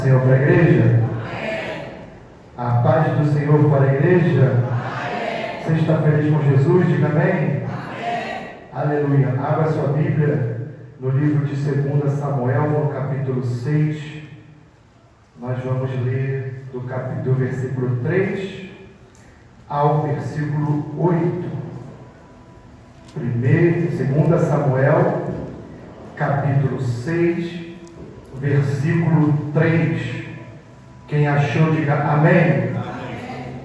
Senhor para a igreja? Amém. A paz do Senhor para a igreja? Amém. Você está feliz com Jesus? Diga amém. Amém. Aleluia. Abra sua Bíblia no livro de 2 Samuel, no capítulo 6. Nós vamos ler do versículo 3 ao versículo 8. 2 Samuel, capítulo 6, versículo 3. Quem achou, diga amém. Amém.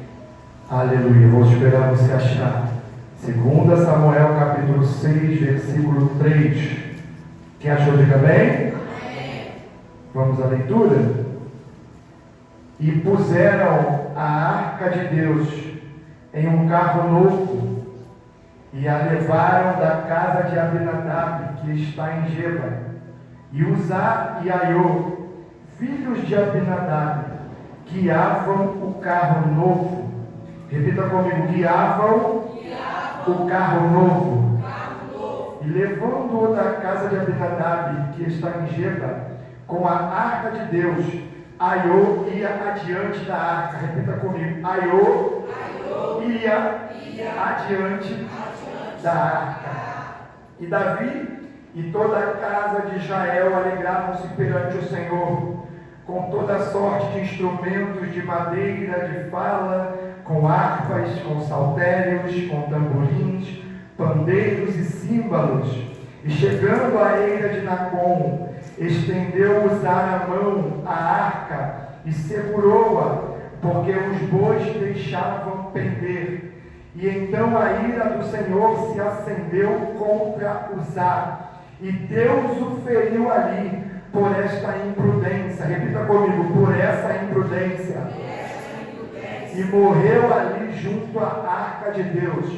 Aleluia. Vou esperar você achar. 2 Samuel, capítulo 6, versículo 3. Quem achou, diga amém. Amém. Vamos à leitura. E puseram a arca de Deus em um carro novo e a levaram da casa de Abinadab, que está em Geba. E Uzá e Aiô, filhos de Abinadab, guiavam o carro novo. Repita comigo: guiavam o carro novo. E levando-o da casa de Abinadab, que está em Geba, com a arca de Deus, Aiô ia adiante da arca. Repita comigo: Aiô ia adiante da arca. E Davi e toda a casa de Israel alegravam-se perante o Senhor, com toda sorte de instrumentos de madeira, de fala, com harpas, com saltérios, com tamborins, pandeiros e símbolos. E chegando à eira de Nacon, estendeu Uzá a mão à arca e segurou-a, porque os bois deixavam pender. E então a ira do Senhor se acendeu contra Uzá, e Deus o feriu ali por esta imprudência. Repita comigo: por essa imprudência. E morreu ali junto à arca de Deus.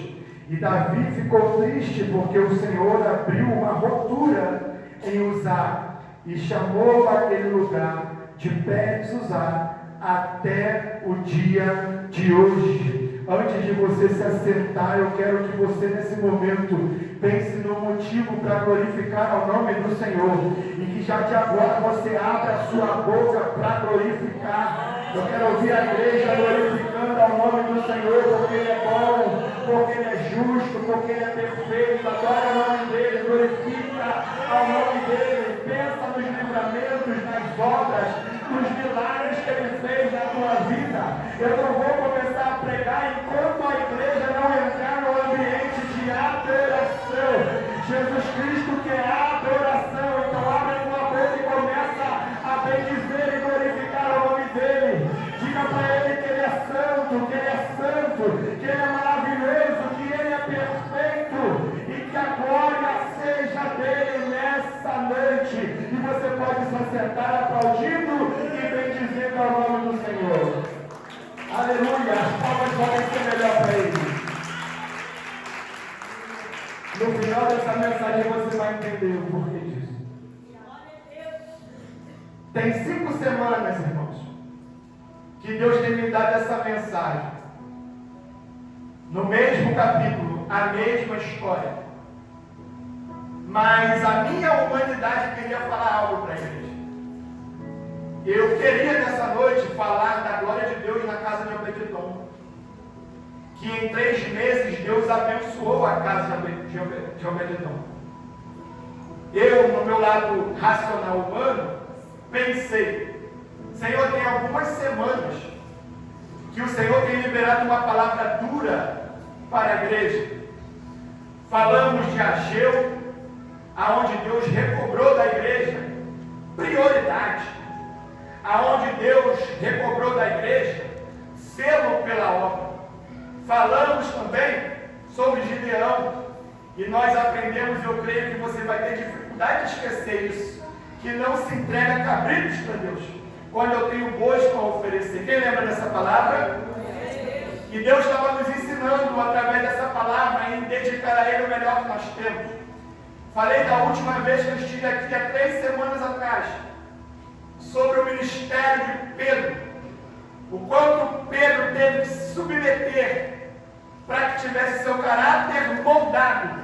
E Davi ficou triste porque o Senhor abriu uma rotura em Uzá, e chamou aquele lugar de Pérez-Uzá até o dia de hoje. Antes de você se assentar, eu quero que você nesse momento pense no motivo para glorificar ao nome do Senhor, e que já de agora você abra a sua boca para glorificar. Eu quero ouvir a igreja glorificando ao nome do Senhor, porque Ele é bom, porque Ele é justo, porque Ele é perfeito. Adora o nome dEle, glorifica ao nome dEle, pensa nos livramentos, nas obras, nos milagres que Ele fez na tua vida. Eu não vou começar a pregar enquanto a igreja não entrar no ambiente de adoração. Jesus Cristo quer adoração, então abre a tua boca e começa a bendizer e glorificar o nome dEle. Diga para Ele que Ele é santo, que Ele é santo, que Ele é maravilhoso, que Ele é perfeito, e que a glória seja dEle nessa noite. E você pode se assentar aplaudindo e bendizendo ao nome do Senhor. Aleluia, as palmas podem ser melhor para Ele. No final dessa mensagem você vai entender o porquê disso. Tem 5 semanas, irmãos, que Deus tem me dado essa mensagem. No mesmo capítulo, a mesma história. Mas a minha humanidade queria falar algo para a igreja. Eu queria nessa noite falar da glória de Deus na casa de Obed-Edom, que em 3 meses Deus abençoou a casa de Obed-Edom. Eu, no meu lado racional humano, pensei: Senhor, tem algumas semanas que o Senhor tem liberado uma palavra dura para a igreja. Falamos de Ageu, aonde Deus recobrou da igreja prioridade, aonde Deus recobrou da igreja selo pela obra. Falamos também sobre Gideão, e nós aprendemos, eu creio que você vai ter dificuldade de esquecer isso, que não se entrega cabritos para Deus quando eu tenho bois para oferecer. Quem lembra dessa palavra? E Deus estava nos ensinando através dessa palavra em dedicar a Ele o melhor que nós temos. Falei da última vez que eu estive aqui, há 3 semanas atrás, sobre o ministério de Pedro, o quanto Pedro teve que se submeter para que tivesse seu caráter moldado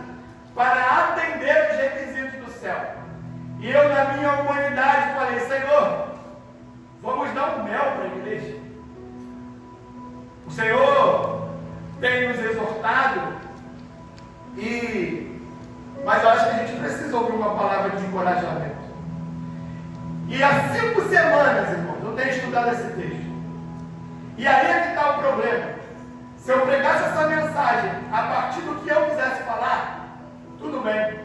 para atender os requisitos do céu. E eu, na minha humanidade, falei: Senhor, vou a igreja. O Senhor tem nos exortado, mas eu acho que a gente precisa ouvir uma palavra de encorajamento. E há 5 semanas, irmãos, eu tenho estudado esse texto. E aí é que está o problema. Se eu pregasse essa mensagem a partir do que eu quisesse falar, tudo bem.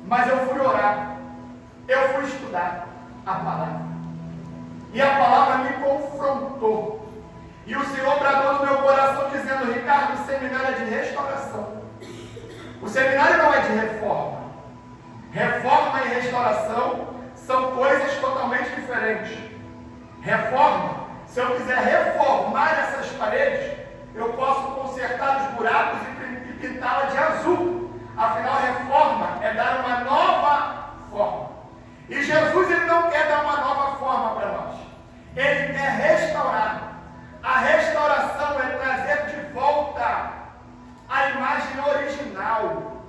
Mas eu fui orar. Eu fui estudar a palavra. E a palavra me confrontou. E o Senhor bradou no meu coração dizendo: Ricardo, o seminário é de restauração. O seminário não é de reforma. Reforma e restauração são coisas totalmente diferentes. Reforma, se eu quiser reformar essas paredes, eu posso consertar os buracos e pintá-la de azul. Afinal, reforma é dar uma nova forma. E Jesus, ele não quer dar uma nova forma para nós. Ele quer restaurar. A restauração é trazer de volta a imagem original.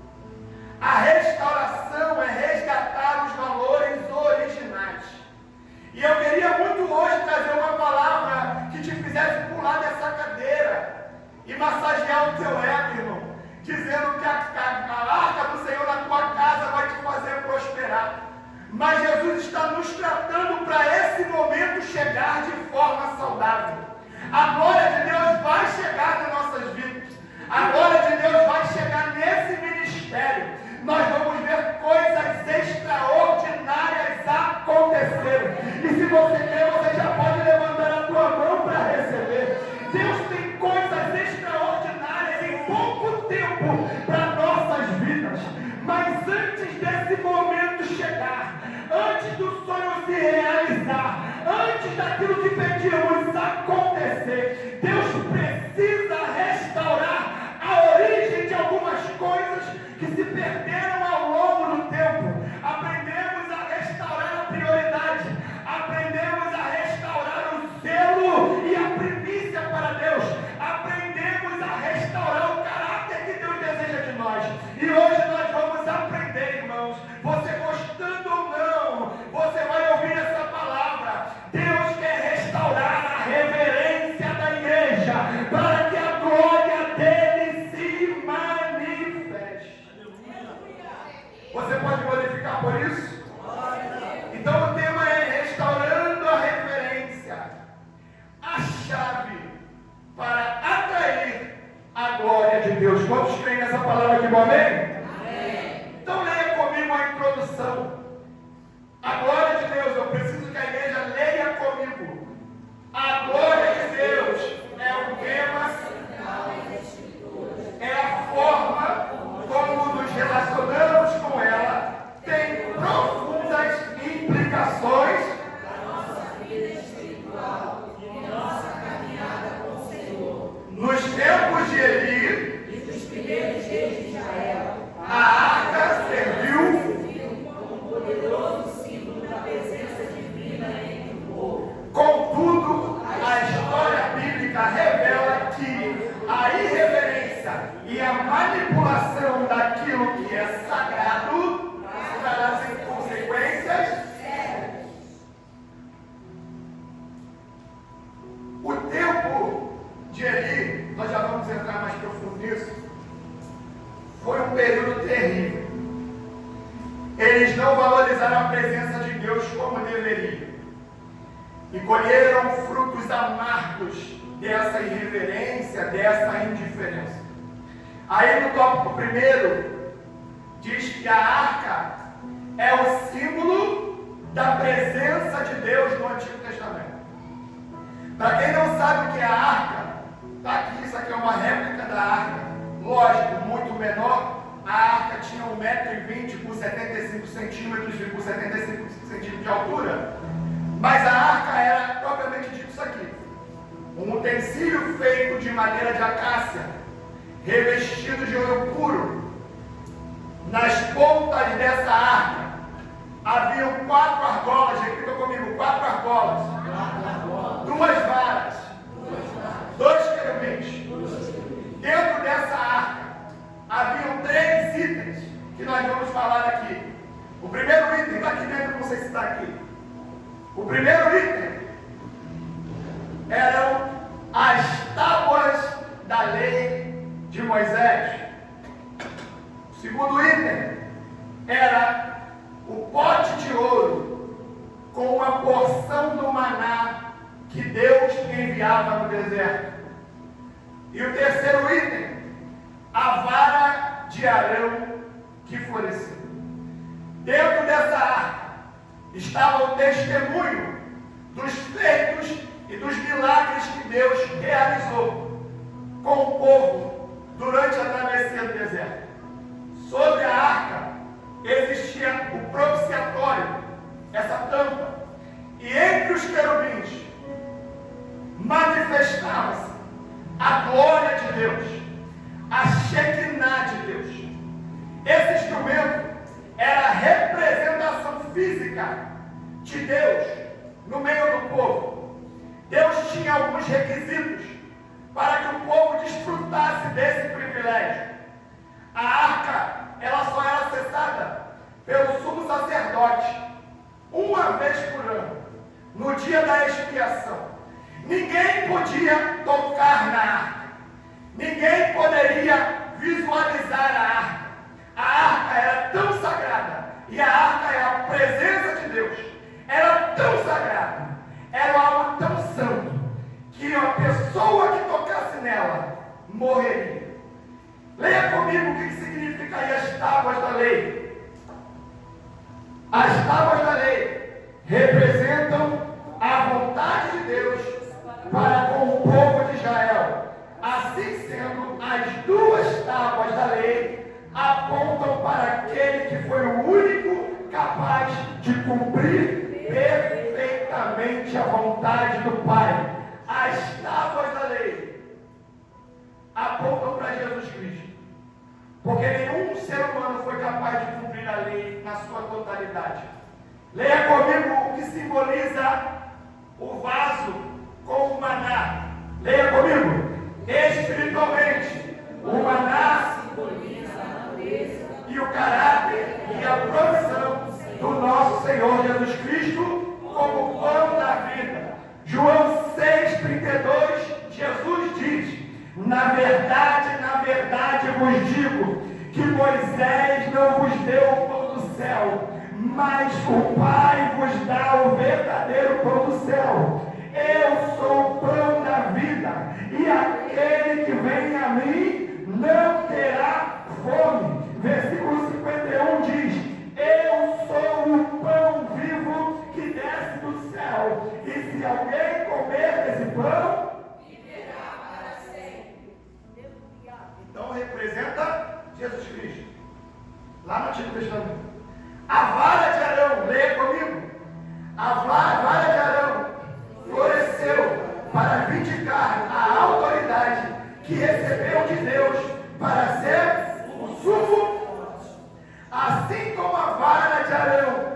A restauração é resgatar os valores originais. E eu queria muito hoje trazer uma palavra que te fizesse pular dessa cadeira e massagear o teu ego, irmão, dizendo que a arca do Senhor na tua casa vai te fazer prosperar. Mas Jesus está nos tratando para esse momento chegar de forma saudável. A glória de Deus vai chegar nas nossas vidas. A glória de Deus vai chegar nesse ministério. Nós vamos ver coisas extraordinárias acontecerem. E se você quer, você já pode levantar a tua mão para receber. Deus tem coisas extraordinárias em pouco tempo para nossas vidas. Mas antes desse momento chegar, antes do sonho se realizar, antes daquilo que pedimos acontecer, Deus precisa restaurar a origem de algumas coisas que se perderam ao longo do tempo. Aprendemos a restaurar a prioridade, aprendemos a restaurar o zelo e a primícia para Deus, aprendemos a restaurar o caráter que Deus deseja de nós. E hoje nós vamos aprender, irmãos, você gostando ou não, você vai ouvir essa palavra. Deus quer restaurar a reverência da igreja para que a glória dele se manifeste. Você pode glorificar por isso? Então o tema é restaurando a reverência. A chave para atrair a glória de Deus. Quantos creem nessa palavra aqui, bom amém? Então leia comigo a introdução. A glória de Deus, eu preciso que a igreja leia comigo. A glória de Deus é o tema, é a forma como nos relacionamos com ela, tem profundas implicações na nossa vida espiritual e nossa caminhada com o Senhor. Nos tempos de Eli e dos primeiros dias de Israel, a arca serviu como poderoso símbolo da presença divina entre o povo. Contudo, a história bíblica revela que a irreverência e a manipulação daquilo que é sagrado trazem consequências sérias. O tempo de Eli, nós já vamos entrar mais profundo nisso, foi um período terrível. Eles não valorizaram a presença de Deus como deveriam. E colheram frutos amargos dessa irreverência, dessa indiferença. Aí no tópico primeiro, diz que a arca é o símbolo da presença de Deus no Antigo Testamento. Para quem não sabe o que é a arca, está aqui, isso aqui é uma réplica da arca. Lógico, muito menor. A arca tinha 1,20 m por 75 centímetros e por 75 centímetros de altura. Mas a arca era propriamente dito isso aqui: um utensílio feito de madeira de acácia, revestido de ouro puro. Nas pontas dessa arca haviam 4 argolas, repita comigo, 4 argolas, 2 varas, 2 querubins. Dentro dessa arca haviam 3 itens que nós vamos falar aqui. O primeiro item está aqui dentro, não sei se está aqui. O primeiro item eram as tábuas da lei de Moisés. O segundo item era o pote de ouro com uma porção do maná que Deus enviava no deserto. E o terceiro item, a vara de Arão que floresceu. Dentro dessa arca estava o testemunho dos feitos e dos milagres que Deus realizou com o povo durante a travessia do deserto. Sobre a arca existia o propiciatório, essa tampa, e entre os querubins manifestava-se a glória de Deus, a Shekinah de Deus. Esse instrumento era a representação física de Deus no meio do povo. Deus tinha alguns requisitos para que o povo desfrutasse desse privilégio. A arca, ela só era acessada pelo sumo sacerdote uma vez por ano, no dia da expiação. Ninguém podia tocar na arca, ninguém poderia visualizar a arca. A arca era tão sagrada, e a arca é a presença de Deus, era tão sagrada, era algo tão santo, que a pessoa que tocasse nela morreria. Leia comigo o que significa aí as tábuas da lei. As tábuas da lei representam a vontade de Deus para com o povo de Israel. Assim sendo, as duas tábuas da lei apontam para aquele que foi o único capaz de cumprir perfeitamente a vontade do Pai. As tábuas da lei apontam para Jesus Cristo, porque nenhum ser humano foi capaz de cumprir a lei na sua totalidade. Leia comigo o que simboliza o vaso com o maná. Leia comigo. Espiritualmente, o maná simboliza a natureza e o caráter e a provisão do nosso Senhor Jesus Cristo como pão da vida. João 6,32, Jesus diz: na verdade vos digo que Moisés não vos deu o pão do céu, mas o Pai vos dá o verdadeiro pão do céu. Eu sou o pão da vida, e aquele que vem a mim não terá fome. Versículo 51 diz: eu sou o pão vivo que desce do céu, e se alguém comer desse pão, viverá para sempre. Então representa Jesus Cristo, lá no Antigo Testamento. A vara de Arão, leia comigo. A vara de Arão floresceu para vindicar a autoridade que recebeu de Deus para ser o sumo. Assim como a vara de Arão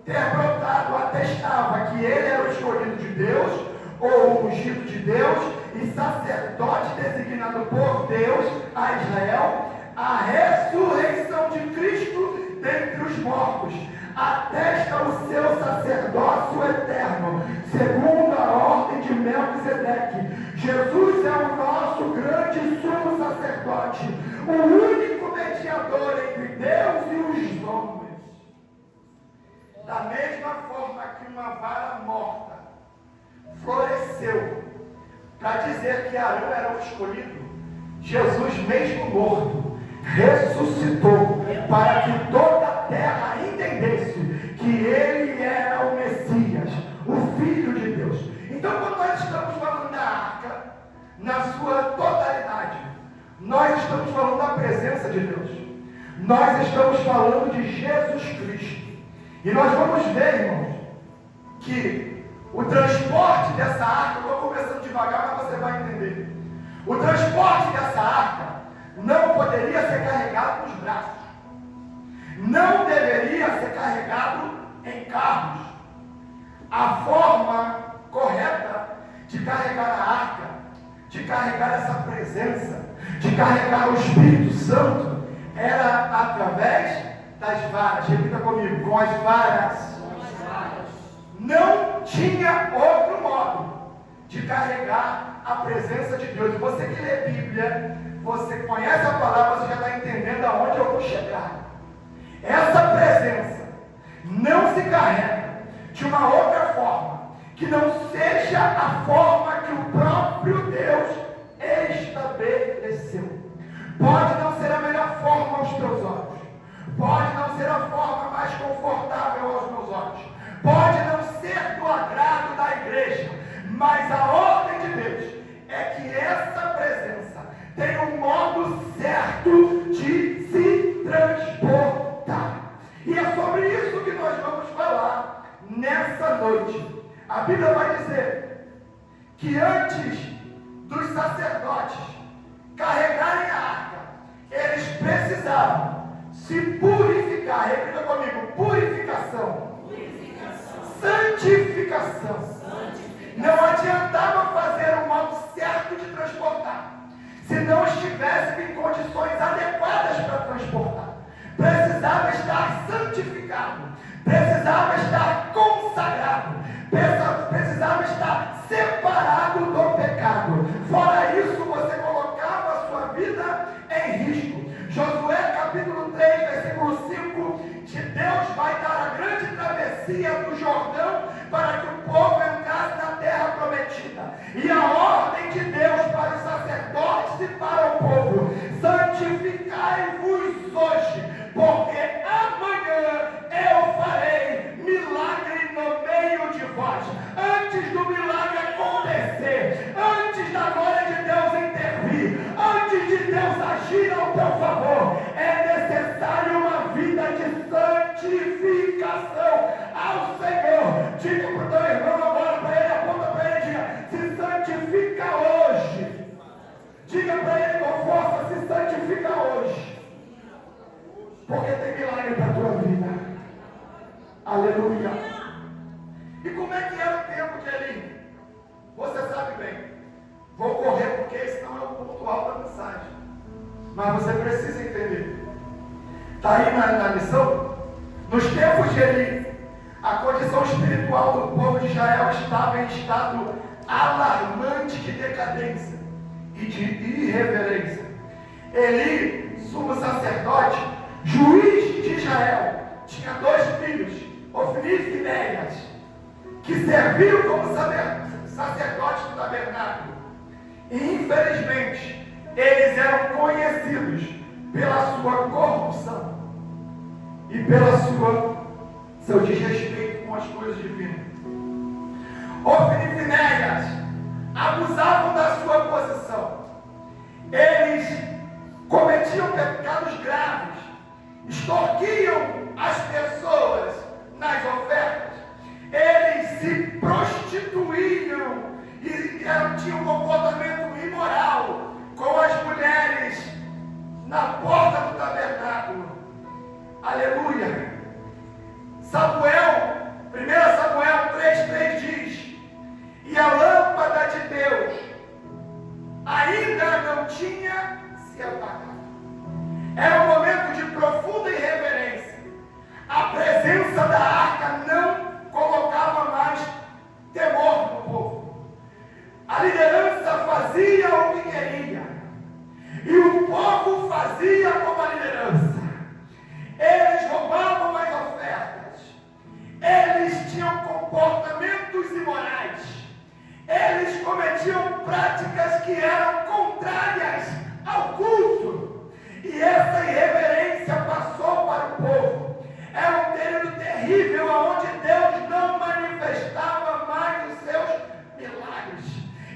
ter brotado atestava que ele era o escolhido de Deus, ou o ungido de Deus, e sacerdote designado por Deus a Israel, a ressurreição de Cristo dentre os mortos atesta o seu sacerdócio eterno, segundo a ordem de Melquisedeque. Jesus é o nosso grande sumo sacerdote, o único mediador entre Deus e os homens. Da mesma forma que uma vara morta floresceu para dizer que Arão era o escolhido, Jesus, mesmo morto, ressuscitou para que toda a terra entendesse que ele era o Messias, o Filho de Deus. Então, quando nós estamos falando da arca, na sua totalidade, nós estamos falando da presença de Deus. Nós estamos falando de Jesus Cristo. E nós vamos ver, irmãos, que o transporte dessa arca, eu estou começando devagar, mas você vai entender. O transporte dessa arca não poderia ser carregado nos braços, não deveria ser carregado em carros. A forma correta de carregar a arca, de carregar essa presença, de carregar o Espírito Santo, era através das varas. Repita comigo: com as varas. Não tinha outro modo de carregar a presença de Deus. E você que lê Bíblia, você conhece a palavra, você já está entendendo aonde eu vou chegar. Essa presença não se carrega de uma outra forma, que não seja a forma que o próprio Deus estabeleceu. Pode não ser a melhor forma aos teus olhos, pode não ser a forma mais confortável aos meus olhos, pode não ser do agrado da igreja, mas a ordem de Deus é que essa presença tem um modo certo de se transportar. E é sobre isso que nós vamos falar nessa noite. A Bíblia vai dizer que antes dos sacerdotes carregarem a arca, eles precisavam se purificar. Repita comigo: purificação. Santificação. Não adiantava fazer o modo certo de transportar se não estivesse em condições adequadas para transportar. Precisava estar santificado, precisava estar consagrado, precisava estar separado do pecado. Fora isso, você colocava a sua vida em risco. Josué capítulo 3, versículo 5, que Deus vai dar a grande travessia do Jordão para que o povo entrasse na terra prometida. E a ordem de Deus para os sacerdotes e para o povo: santificai-vos hoje, porque amanhã eu farei milagre no meio de vós. Antes do milagre acontecer, antes da glória de Deus intervir, antes de Deus agir ao teu favor, é necessário uma vida de santificação ao Senhor. Diga para o teu irmão agora, para ele, aponta para ele, diga: se santifica hoje. Diga para ele com força: se santifica hoje, porque tem milagre para a tua vida. Aleluia. E como é que era o tempo de Eli? Você sabe bem. Vou correr porque esse não é o ponto alto da mensagem, mas você precisa entender. Está aí na lição? Nos tempos de Eli, a condição espiritual do povo de Israel estava em estado alarmante de decadência e de irreverência. Eli, sumo sacerdote, juiz de Israel, tinha 2 filhos, Ofni e Finéias, que serviam como sacerdotes do tabernáculo. E infelizmente, eles eram conhecidos pela sua corrupção e pela seu desrespeito com as coisas divinas. Ofni e Finéias abusavam da sua posição. Eles cometiam pecados graves, extorquiam as pessoas nas ofertas, eles se prostituíam e tinham um comportamento imoral com as mulheres na porta do tabernáculo. Aleluia. Samuel, 1 Samuel 3,3 diz: e a lâmpada de Deus ainda não tinha se apagado. Era um momento de profunda irreverência. A presença da arca não colocava mais temor no povo. A liderança fazia o que queria, e o povo fazia como a liderança. Eles roubavam as ofertas, eles tinham comportamentos imorais, eles cometiam práticas que eram contrárias ao culto. E essa irreverência passou para o povo. Era um período terrível onde Deus não manifestava mais os seus milagres.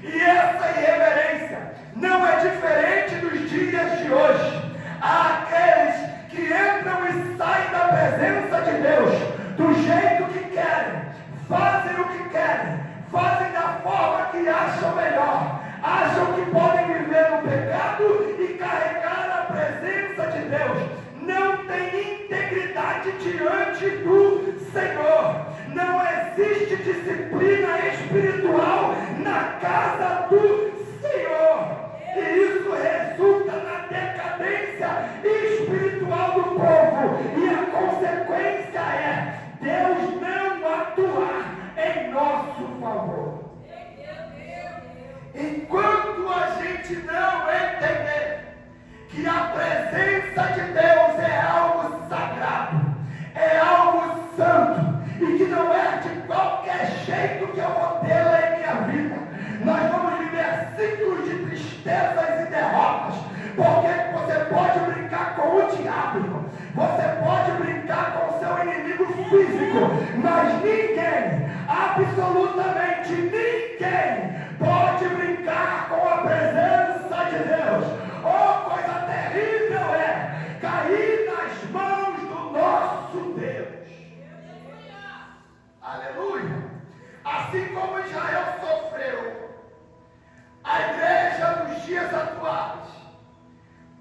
E essa irreverência não é diferente dos dias de hoje. Há aqueles que entram e saem da presença de Deus do jeito que querem, fazem o que querem, fazem da forma que acham melhor, acham que podem viver no pecado e carregar a presença de Deus. Não tem integridade diante do Senhor. Não existe disciplina espiritual na casa do Senhor. E isso resulta na decadência espiritual do povo. E a consequência é Deus não atuar em nosso favor. 5, mas ninguém, absolutamente ninguém, pode brincar com a presença de Deus. Oh, coisa terrível é cair nas mãos do nosso Deus. Aleluia! Assim como Israel sofreu, a igreja nos dias atuais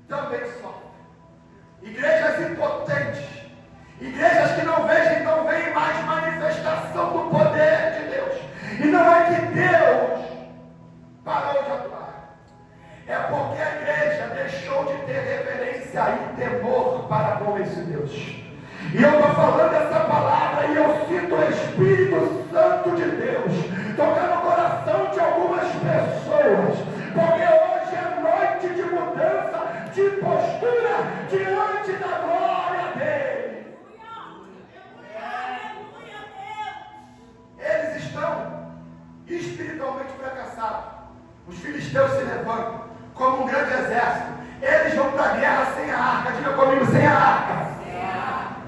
também sofre. Igrejas impotentes, igrejas que não veem mais manifestação do poder de Deus. E não é que Deus parou de atuar, é porque a igreja deixou de ter reverência e temor para com esse Deus. E eu estou falando essa palavra e eu sinto o Espírito Santo de Deus tocar no coração de algumas pessoas, porque hoje é noite de mudança de postura diante da glória dele. Eles estão espiritualmente fracassados. Os filisteus se levantam como um grande exército. Eles vão para a guerra sem a arca. Diga comigo, sem a arca.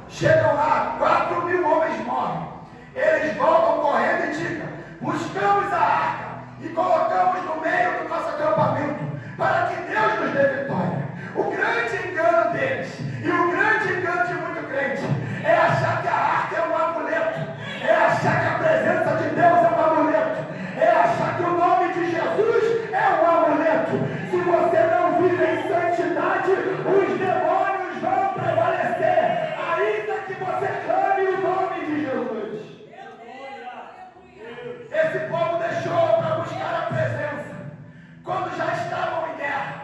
Chegam lá, 4.000 homens morrem. Eles voltam correndo e dizem: buscamos a arca e colocamos no meio do nosso acampamento para que Deus nos dê vitória. O grande engano deles e o grande engano de muito crente é achar que a arca é um amuleto, é achar que a presença de Deus é um amuleto, é achar que o nome de Jesus é um amuleto. Se você não vive em santidade, os demônios vão prevalecer, ainda que você clame o nome de Jesus. Esse povo deixou para buscar a presença quando já estavam em guerra.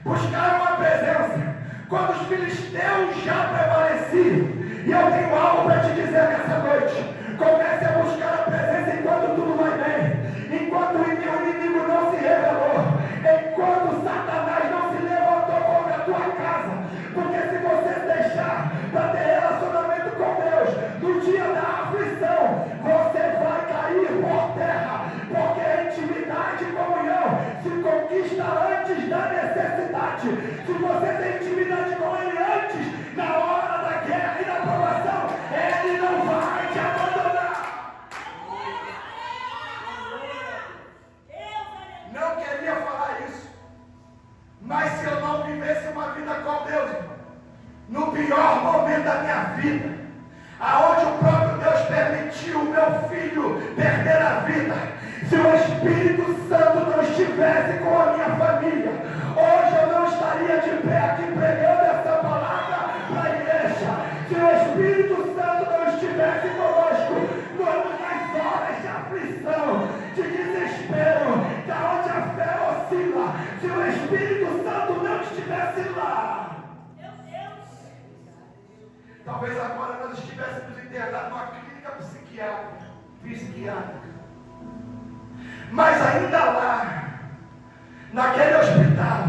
Buscaram a presença quando os filisteus já prevaleciam. E eu tenho algo para te dizer nessa noite. Comece a buscar a presença enquanto tudo vai bem, enquanto o inimigo não se revelou, enquanto Satanás não se levantou contra a tua casa. Porque se você deixar para ter relacionamento com Deus no dia da aflição, você vai cair por terra. Porque a intimidade e comunhão se conquista antes da necessidade. Se você tem intimidade com Ele antes, na hora da guerra e da provação, Ele não vai te abandonar. Não queria falar isso, mas se eu não vivesse uma vida com Deus, irmão, no pior momento da minha vida, aonde o próprio Deus permitiu o meu filho perder a vida, se o Espírito Santo não estivesse com a minha família, hoje eu não estaria de pé aqui pregando essa palavra para a igreja. Se o Espírito Santo não estivesse conosco nas horas de aflição, de desespero, da onde a fé oscila, se o Espírito Santo não estivesse lá, talvez agora nós estivéssemos internados numa clínica psiquiátrica. Mas ainda lá, naquele hospital,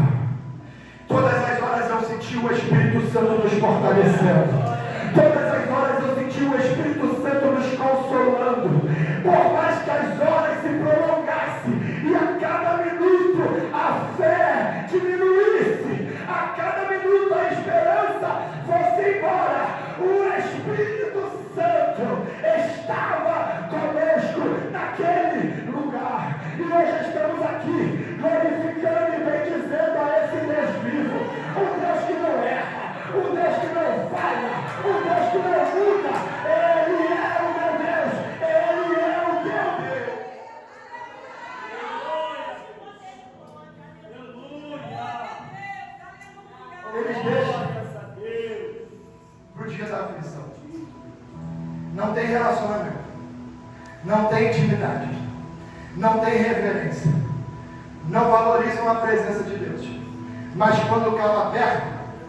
todas as horas eu senti o Espírito Santo nos fortalecendo. Todas as horas eu senti o Espírito Santo nos consolando. Por mais que as horas se prolongassem e a cada minuto a fé diminuísse, a cada minuto a esperança fosse embora, o Espírito Santo estava conosco naquele lugar. E hoje estamos aqui glorificando e bendizendo a esse Deus vivo, o Deus que não erra, o Deus que não falha, o Deus que não muda. Ele é o meu Deus, Ele é o teu Deus. Eles deixam para o dia da aflição. Não tem relacionamento, não tem intimidade, não tem reverência, não valorizam a presença de Deus. Mas quando o calo aperta,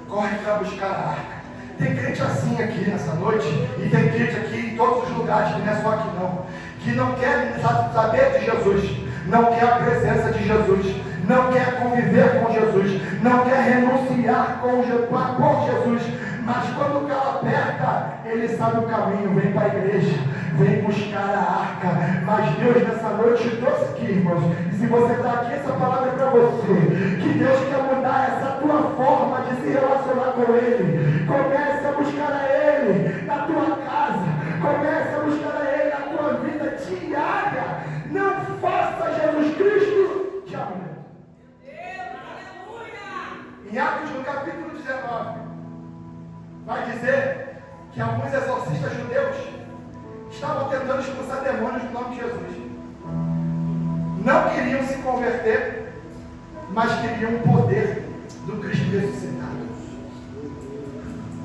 corre para buscar a arca. Tem crente assim aqui nessa noite, e tem crente aqui em todos os lugares, que não é só aqui não, que não quer saber de Jesus, não quer a presença de Jesus, não quer conviver com Jesus, não quer renunciar por Jesus, mas quando o calo aperta, ele sabe o caminho, vem para a igreja, vem buscar a arca. Mas Deus nessa noite trouxe aqui, irmãos, e se você está aqui, essa palavra é para você, que Deus quer mudar essa tua forma de se relacionar com Ele. Comece a buscar a Ele na tua casa, Comece a buscar a Ele na tua vida diária. Não faça Jesus Cristo de amuleto. Em Atos, no capítulo 19, vai dizer que alguns exorcistas judeus estavam tentando expulsar demônios no nome de Jesus. Não queriam se converter, mas queriam o poder do Cristo ressuscitado.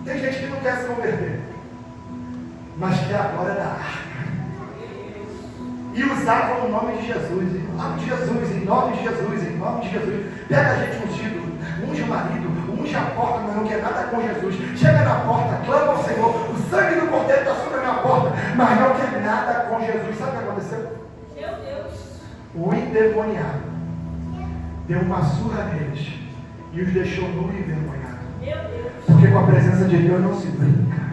Tem gente que não quer se converter, mas quer a glória da arca. E usavam o nome de Jesus, em nome de Jesus, em nome de Jesus, em nome de Jesus. Pega a gente ungido, unge o marido, unge a porta, mas não quer nada com Jesus. Chega na porta, clama ao Senhor, o sangue do Cordeiro está sobre a minha porta, mas não quer nada com Jesus. Sabe o que aconteceu? Meu Deus. O endemoniado deu uma surra neles e os deixou nu e envergonhado. Meu Deus. Porque com a presença de Deus não se brinca.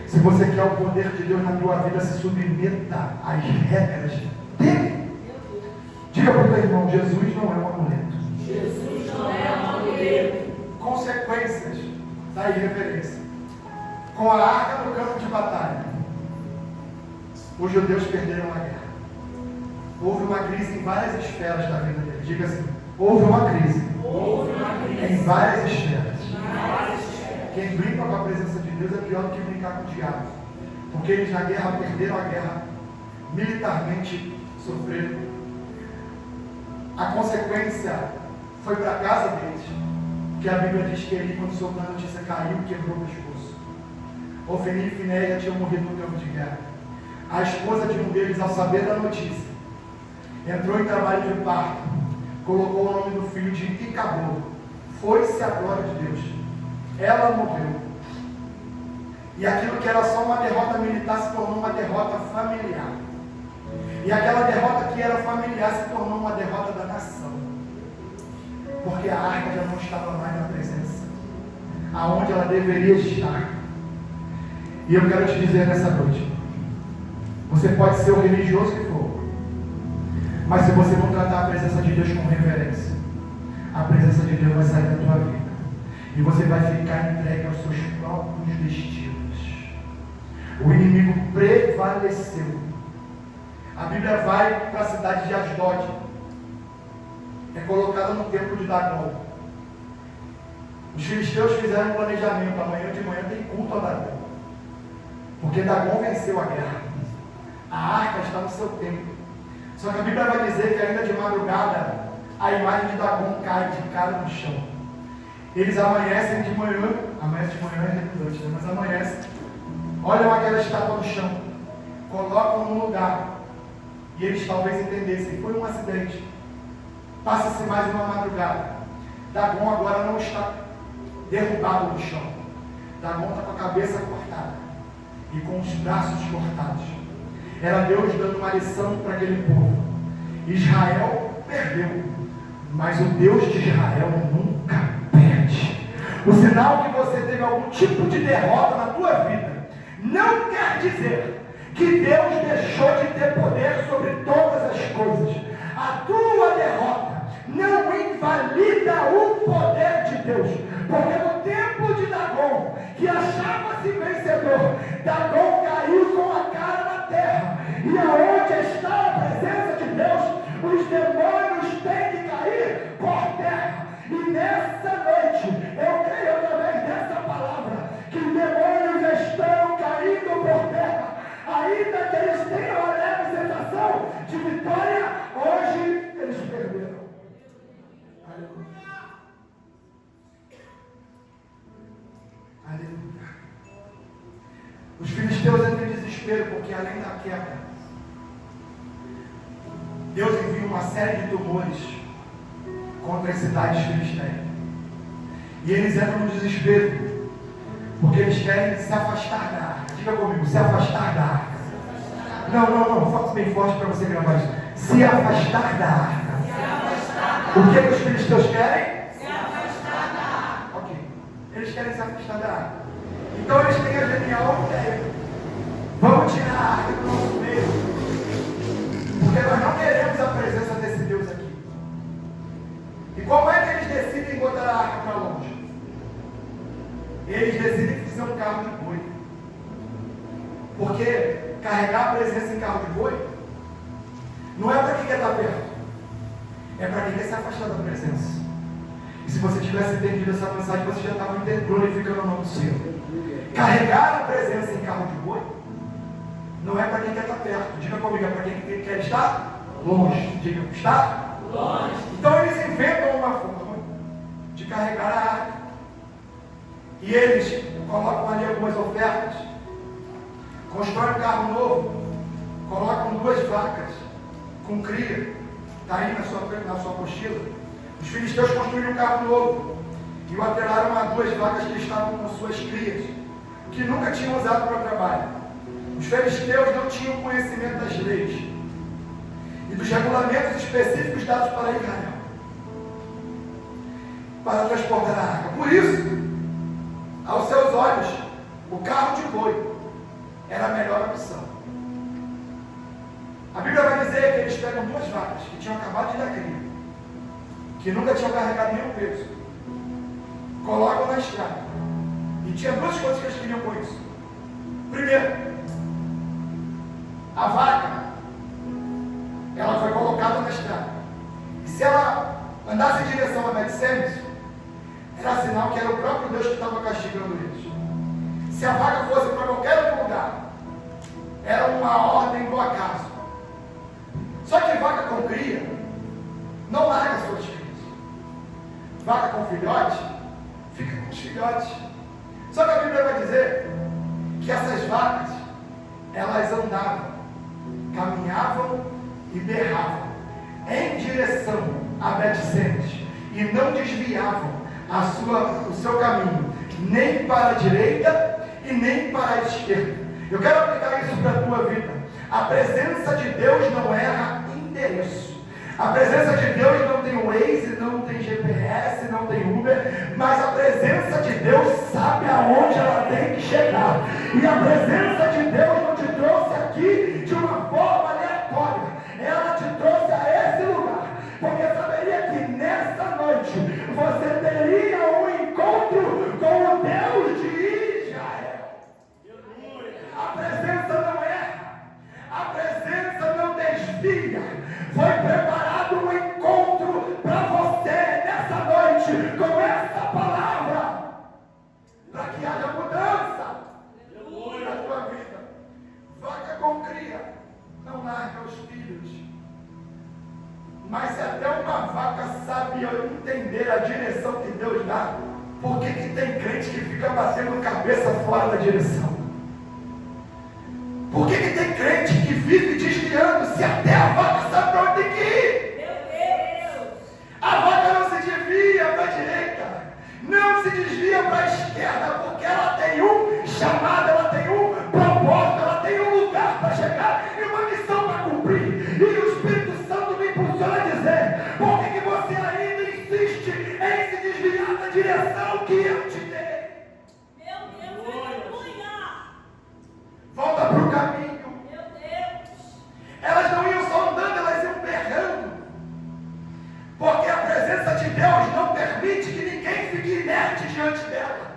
Se você quer o poder de Deus na tua vida, se submeta às regras dele. Diga para o teu irmão, Jesus não é um amuleto. Jesus não é um amuleto. Consequências da irreverência. Com a arca no campo de batalha, os judeus perderam a guerra. Houve uma crise em várias esferas da vida dele. Diga assim, houve uma crise em várias esferas. Quem brinca com a presença de Deus é pior do que brincar com o diabo. Porque eles na guerra perderam a guerra, militarmente sofreram. A consequência foi para a casa deles, que a Bíblia diz que ele, quando soube da notícia, caiu e quebrou o pescoço. Ofni e Finéia tinham morrido no campo de guerra. A esposa de um deles, ao saber da notícia, entrou em trabalho de parto, colocou o nome do filho de Icabod. Foi-se a glória de Deus. Ela morreu. E aquilo que era só uma derrota militar se tornou uma derrota familiar. E aquela derrota que era familiar se tornou uma derrota da nação. Porque a arca já não estava mais na presença, aonde ela deveria estar. E eu quero te dizer nessa noite, você pode ser o religioso que for, mas se você não tratar a presença de Deus com reverência, a presença de Deus vai sair da tua vida. E você vai ficar entregue aos seus próprios destinos. O inimigo prevaleceu. A Bíblia vai para a cidade de Asdod. É colocada no templo de Dagom. Os filisteus fizeram um planejamento. Amanhã de manhã tem culto a Dagom. Porque Dagom venceu a guerra. A arca está no seu templo. Só que a Bíblia vai dizer que ainda de madrugada a imagem de Dagom cai de cara no chão. Eles amanhecem de manhã, amanhece de manhã é redundante, né? Mas amanhece, olham aquela estátua no chão, colocam no lugar, e eles talvez entendessem, foi um acidente, passa-se mais uma madrugada, Dagom agora não está derrubado no chão, Dagom está com a cabeça cortada, e com os braços cortados. Era Deus dando uma lição para aquele povo. Israel perdeu, mas o Deus de Israel nunca perde. O sinal que você teve algum tipo de derrota na tua vida não quer dizer que Deus deixou de ter poder sobre todas as coisas. A tua derrota não invalida o poder de Deus, porque no tempo de Dagom, que achava-se vencedor, Dagom caiu com a cara na terra, e aonde está a presença de Deus, os demônios têm que cair por terra. E nessa noite, eu creio através dessa palavra, que demônios estão caindo por terra, ainda que eles tenham a leve sensação de vitória, hoje eles perderam. Aleluia. Aleluia. Os filisteus entram em desespero, porque além da queda, Deus envia uma série de tumores contra as cidades filisteias. E eles entram no desespero, porque eles querem se afastar da arca. Diga comigo, se afastar da arca. Não, foca bem forte para você gravar isso. Se afastar da arca. O que os filisteus querem? Se afastar da arca. Ok. Eles querem se afastar da arca. Então eles têm a genial ideia. Vamos tirar a arca do nosso meio. Porque nós não queremos a presença desse Deus aqui. E como é que eles decidem botar a arca para longe? Eles decidem fazer um carro de boi. Porque Porque carregar a presença em carro de boi não é para quem quer estar perto, é para quem quer se afastar da presença. E se você tivesse entendido essa mensagem, você já estava glorificando o nome do Senhor. Carregar a presença em carro de boi não é para quem quer estar perto. Diga comigo, é para quem quer estar longe. Diga, está longe. Então eles inventam uma forma de carregar a arca. E eles colocam ali algumas ofertas, constroem um carro novo, colocam 2 vacas com cria. Está aí na sua apostila. Os filisteus construíram um carro novo e o atrelaram a 2 vacas que estavam com suas crias, que nunca tinham usado para o trabalho. Os filisteus não tinham conhecimento das leis e dos regulamentos específicos dados para Israel para transportar a arca. Por isso, aos seus olhos, o carro de boi era a melhor opção. A Bíblia vai dizer que eles pegam 2 vacas que tinham acabado de dar cria, que nunca tinham carregado nenhum peso, colocam na estrada. E tinha 2 coisas que eles queriam com isso. Primeiro, a vaca, ela foi colocada na estrada. E se ela andasse em direção a Bet-Semes, era sinal que era o próprio Deus que estava castigando eles. Se a vaca fosse para qualquer outro lugar, era uma ordem do acaso. Só que vaca com cria não larga suas crias. Vaca com filhote fica com os filhotes. Só que a Bíblia vai dizer que essas vacas, elas andavam, caminhavam e berravam em direção a Bet-Semes e não desviavam o seu caminho, nem para a direita e nem para a esquerda. Eu quero aplicar isso para a tua vida. A presença de Deus não erra endereço. A presença de Deus não tem Waze, não tem GPS, não tem Uber, mas a presença de Deus sabe aonde ela tem que chegar. E a presença de Deus não te trouxe aqui de uma forma aleatória. Ela te trouxe a esse lugar, porque saberia que nessa noite você teria um encontro com o Deus de Israel. A presença não erra, a presença não desvia. Foi preparado um encontro para você nessa noite com essa palavra, para que haja mudança na tua vida. Vaca com cria não larga os filhos, mas se até uma vaca sabe entender a direção que Deus dá, por que tem crente que fica batendo cabeça fora da direção? Por que tem crente que vive desviando, se até a vaca sabe para onde tem que ir? Meu Deus! A vaca não se desvia para a direita, não se desvia para a esquerda, porque ela tem um chamado, ela tem um propósito, ela tem um lugar para chegar e uma missão para cumprir. E o Espírito Santo me impulsiona a dizer: por que você ainda insiste em se desviar da direção que eu te dei? Meu Deus, aleluia! Volta para o caminho. Meu Deus! Elas não iam só andando, elas iam berrando, porque a presença de Deus não permite que ninguém fique inerte diante dela.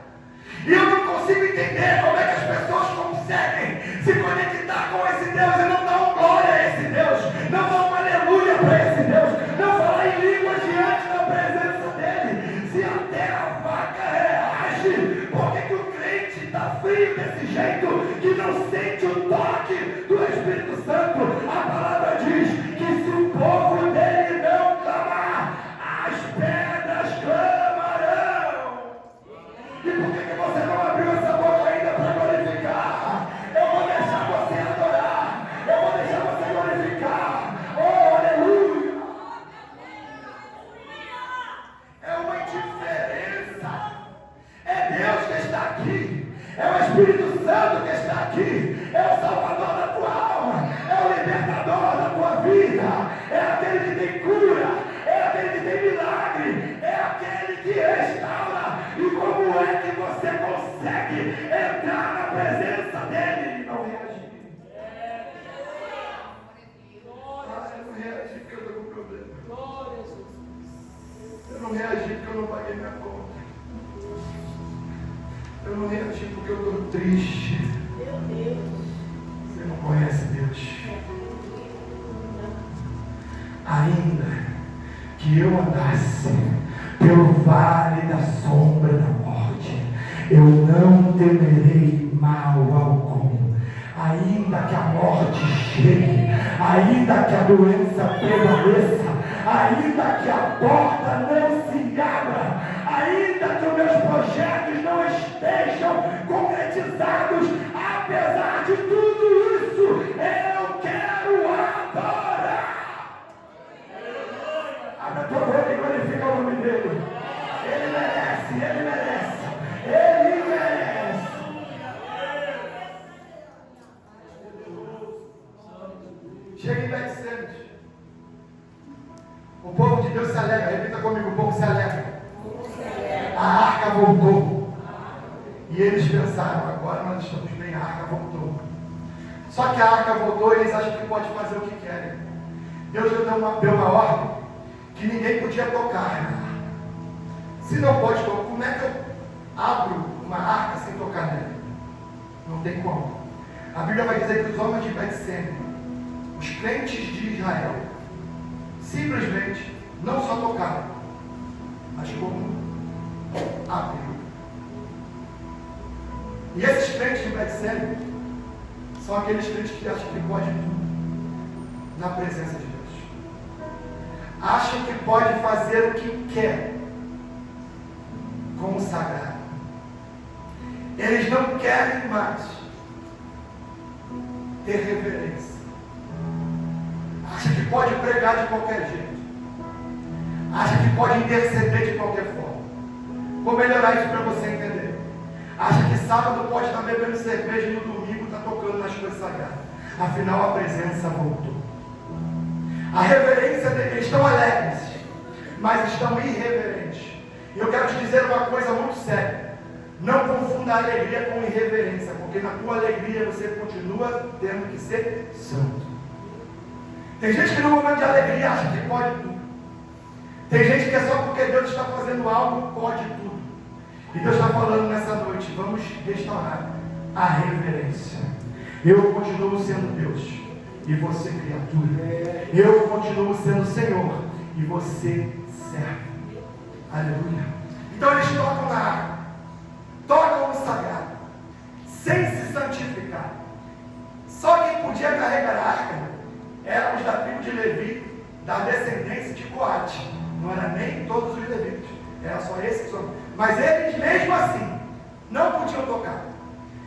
E eu não consigo entender como é que as pessoas conseguem se conectar com esse Deus e não dar uma glória a esse Deus, não dar uma aleluia para esse Deus, não falar em línguas diante da presença dele. Se até a vaca reage, por que o crente está frio desse jeito, que não sente o toque do Espírito Santo? A palavra diz que se o povo dele não clamar, as pedras clamarão. E por que você não abriu essa boca ainda para glorificar? Eu vou deixar você adorar, eu vou deixar você glorificar. Oh, aleluia! É uma indiferença. É Deus que está aqui, é o Espírito Santo que está aqui, é o Salvador da tua alma, é o libertador da tua vida, é aquele que tem cura, é aquele que tem milagre, é aquele que restaura. E como é que você consegue entrar na presença dele e não reagir? Eu não reagi porque eu estou com problema. Eu não reagi porque eu não paguei minha conta. Eu não reagi porque eu estou triste. Meu Deus! Você não conhece Deus. Ainda que eu andasse pelo vale da sombra da morte, eu não temerei mal algum. Ainda que a morte chegue, ainda que a doença prevaleça, ainda que a porta não se abra, ainda que os meus projetos não estejam concretizados, apesar de tudo isso, eu quero adorar. Abra tua boca e glorifica o nome dele. Ele merece, ele merece, ele merece. Chega em Betsemes. O povo de Deus se alegra. Repita comigo, o povo se alegra. A arca voltou. E eles pensaram, agora nós estamos bem, a arca voltou. Só que a arca voltou e eles acham que pode fazer o que querem. Deus deu uma ordem que ninguém podia tocar na arca. Se não pode tocar, como é que eu abro uma arca sem tocar nela? Não tem como. A Bíblia vai dizer que os homens de Betsemes, os crentes de Israel, simplesmente não só tocaram, mas como abriram. E esses crentes de Betsemes são aqueles crentes que acham que pode tudo na presença de Deus. Acham que pode fazer o que quer com o sagrado. Eles não querem mais ter reverência. Acha que pode pregar de qualquer jeito. Acha que pode interceder de qualquer forma. Vou melhorar isso para você entender. Acha que sábado pode estar bebendo cerveja e no domingo está tocando nas coisas sagradas. Afinal, a presença voltou. A reverência deles, eles estão alegres, mas estão irreverentes. E eu quero te dizer uma coisa muito séria. Não confunda a alegria com irreverência, porque na tua alegria você continua tendo que ser santo. Tem gente que no momento de alegria acha que pode tudo. Tem gente que é só porque Deus está fazendo algo, pode tudo. E Deus está falando nessa noite, vamos restaurar a reverência. Eu continuo sendo Deus e você criatura. Eu continuo sendo Senhor e você servo. Aleluia. Então eles tocam na arca, tocam no sagrado, sem se santificar. Só quem podia carregar a arca eram os da tribo de Levi, da descendência de Coate. Não era nem todos os levitas, era só esses. Mas eles mesmo assim não podiam tocar.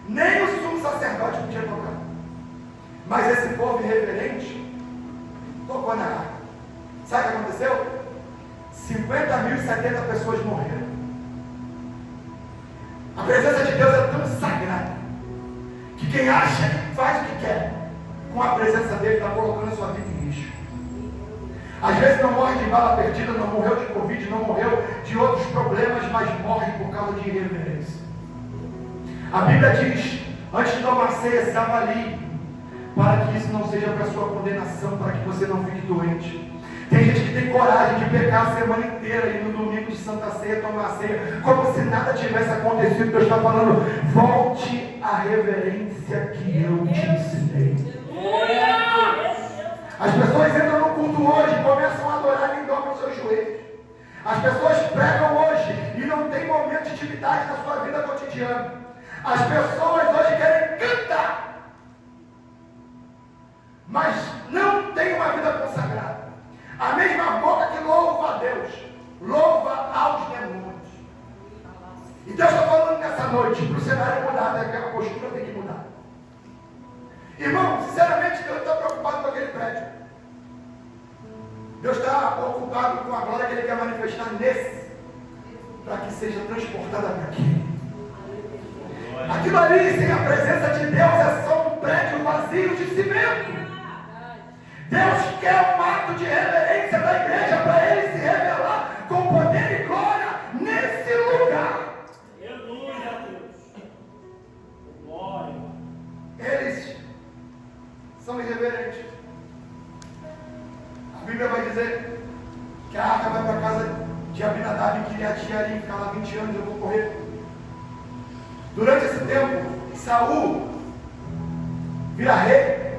Nem o sumo sacerdote podia tocar. Mas esse povo irreverente tocou na arca. Sabe o que aconteceu? 50.070 pessoas morreram. A presença de Deus é tão sagrada que quem acha que faz o que quer com a presença dele está colocando a sua vida em risco. Às vezes não morre de bala perdida, não morreu de Covid, não morreu de outros problemas, mas morre por causa de irreverência. A Bíblia diz, antes de tomar ceia, se avalie, para que isso não seja para a sua condenação, para que você não fique doente. Tem gente que tem coragem de pecar a semana inteira e no domingo de Santa Ceia tomar a ceia, como se nada tivesse acontecido. Deus está falando, volte à reverência que eu te ensinei. As pessoas entram no culto hoje, começam a adorar e dobram os seus joelhos. As pessoas pregam hoje e não tem momento de intimidade na sua vida cotidiana. As pessoas hoje querem cantar, mas não tem uma vida consagrada. A mesma boca que louva a Deus, louva aos demônios. E Deus está falando nessa noite, para o cenário mudar, aquela postura tem que mudar. Irmão, sinceramente, Deus está preocupado com aquele prédio. Deus está ocupado com a glória que Ele quer manifestar nesse, para que seja transportada para aqui. Aquilo ali, sem a presença de Deus, é só um prédio vazio de cimento. Deus quer um ato de reverência da igreja para Ele se revelar com poder e glória nesse lugar. Aleluia, Deus. Glória. Eles são irreverentes. A Bíblia vai dizer que a arca vai para a casa de Abinadab em Kiriat Jearim, ficar lá 20 anos, eu vou correr. Durante esse tempo, Saul vira rei,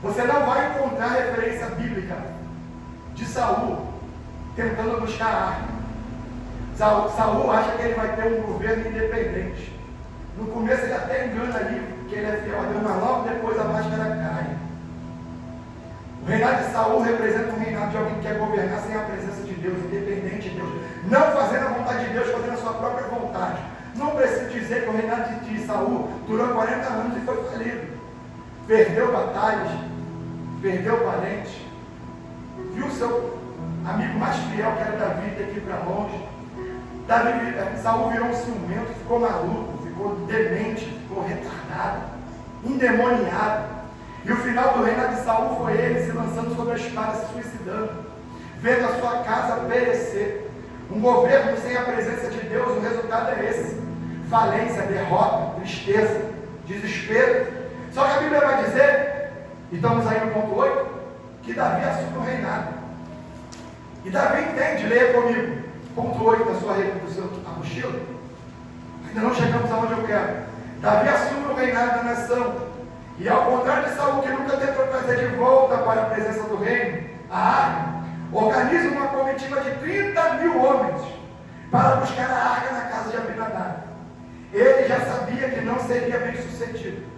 você não vai encontrar referência bíblica de Saul tentando buscar a arca. Saul acha que ele vai ter um governo independente. No começo ele até engana ali, que ele é fiel a Deus, mas logo depois a máscara cai. O reinado de Saul representa um reinado de alguém que quer governar sem a presença de Deus, independente de Deus, não fazendo a vontade de Deus, fazendo a sua própria vontade. Não preciso dizer que o reinado de Saul durou 40 anos e foi falido. Perdeu batalhas, perdeu parentes, viu seu amigo mais fiel, que era Davi, ter que ir para longe. Saul virou um ciumento, ficou maluco, ficou demente, ficou retardado, endemoniado. E o final do reinado de Saul foi ele se lançando sobre a espada, se suicidando, vendo a sua casa perecer. Um governo sem a presença de Deus, o resultado é esse: falência, derrota, tristeza, desespero. Só que a Bíblia vai dizer, e estamos aí no ponto 8, que Davi assume o reinado. E Davi entende, leia comigo, ponto 8 do seu apostila. Ainda não chegamos aonde eu quero. Davi assume o reinado da nação. E ao contrário de Saul, que nunca tentou trazer de volta para a presença do reino, a arca, organiza uma comitiva de 30.000 homens para buscar a arca na casa de Abinadab. Ele já sabia que não seria bem sucedido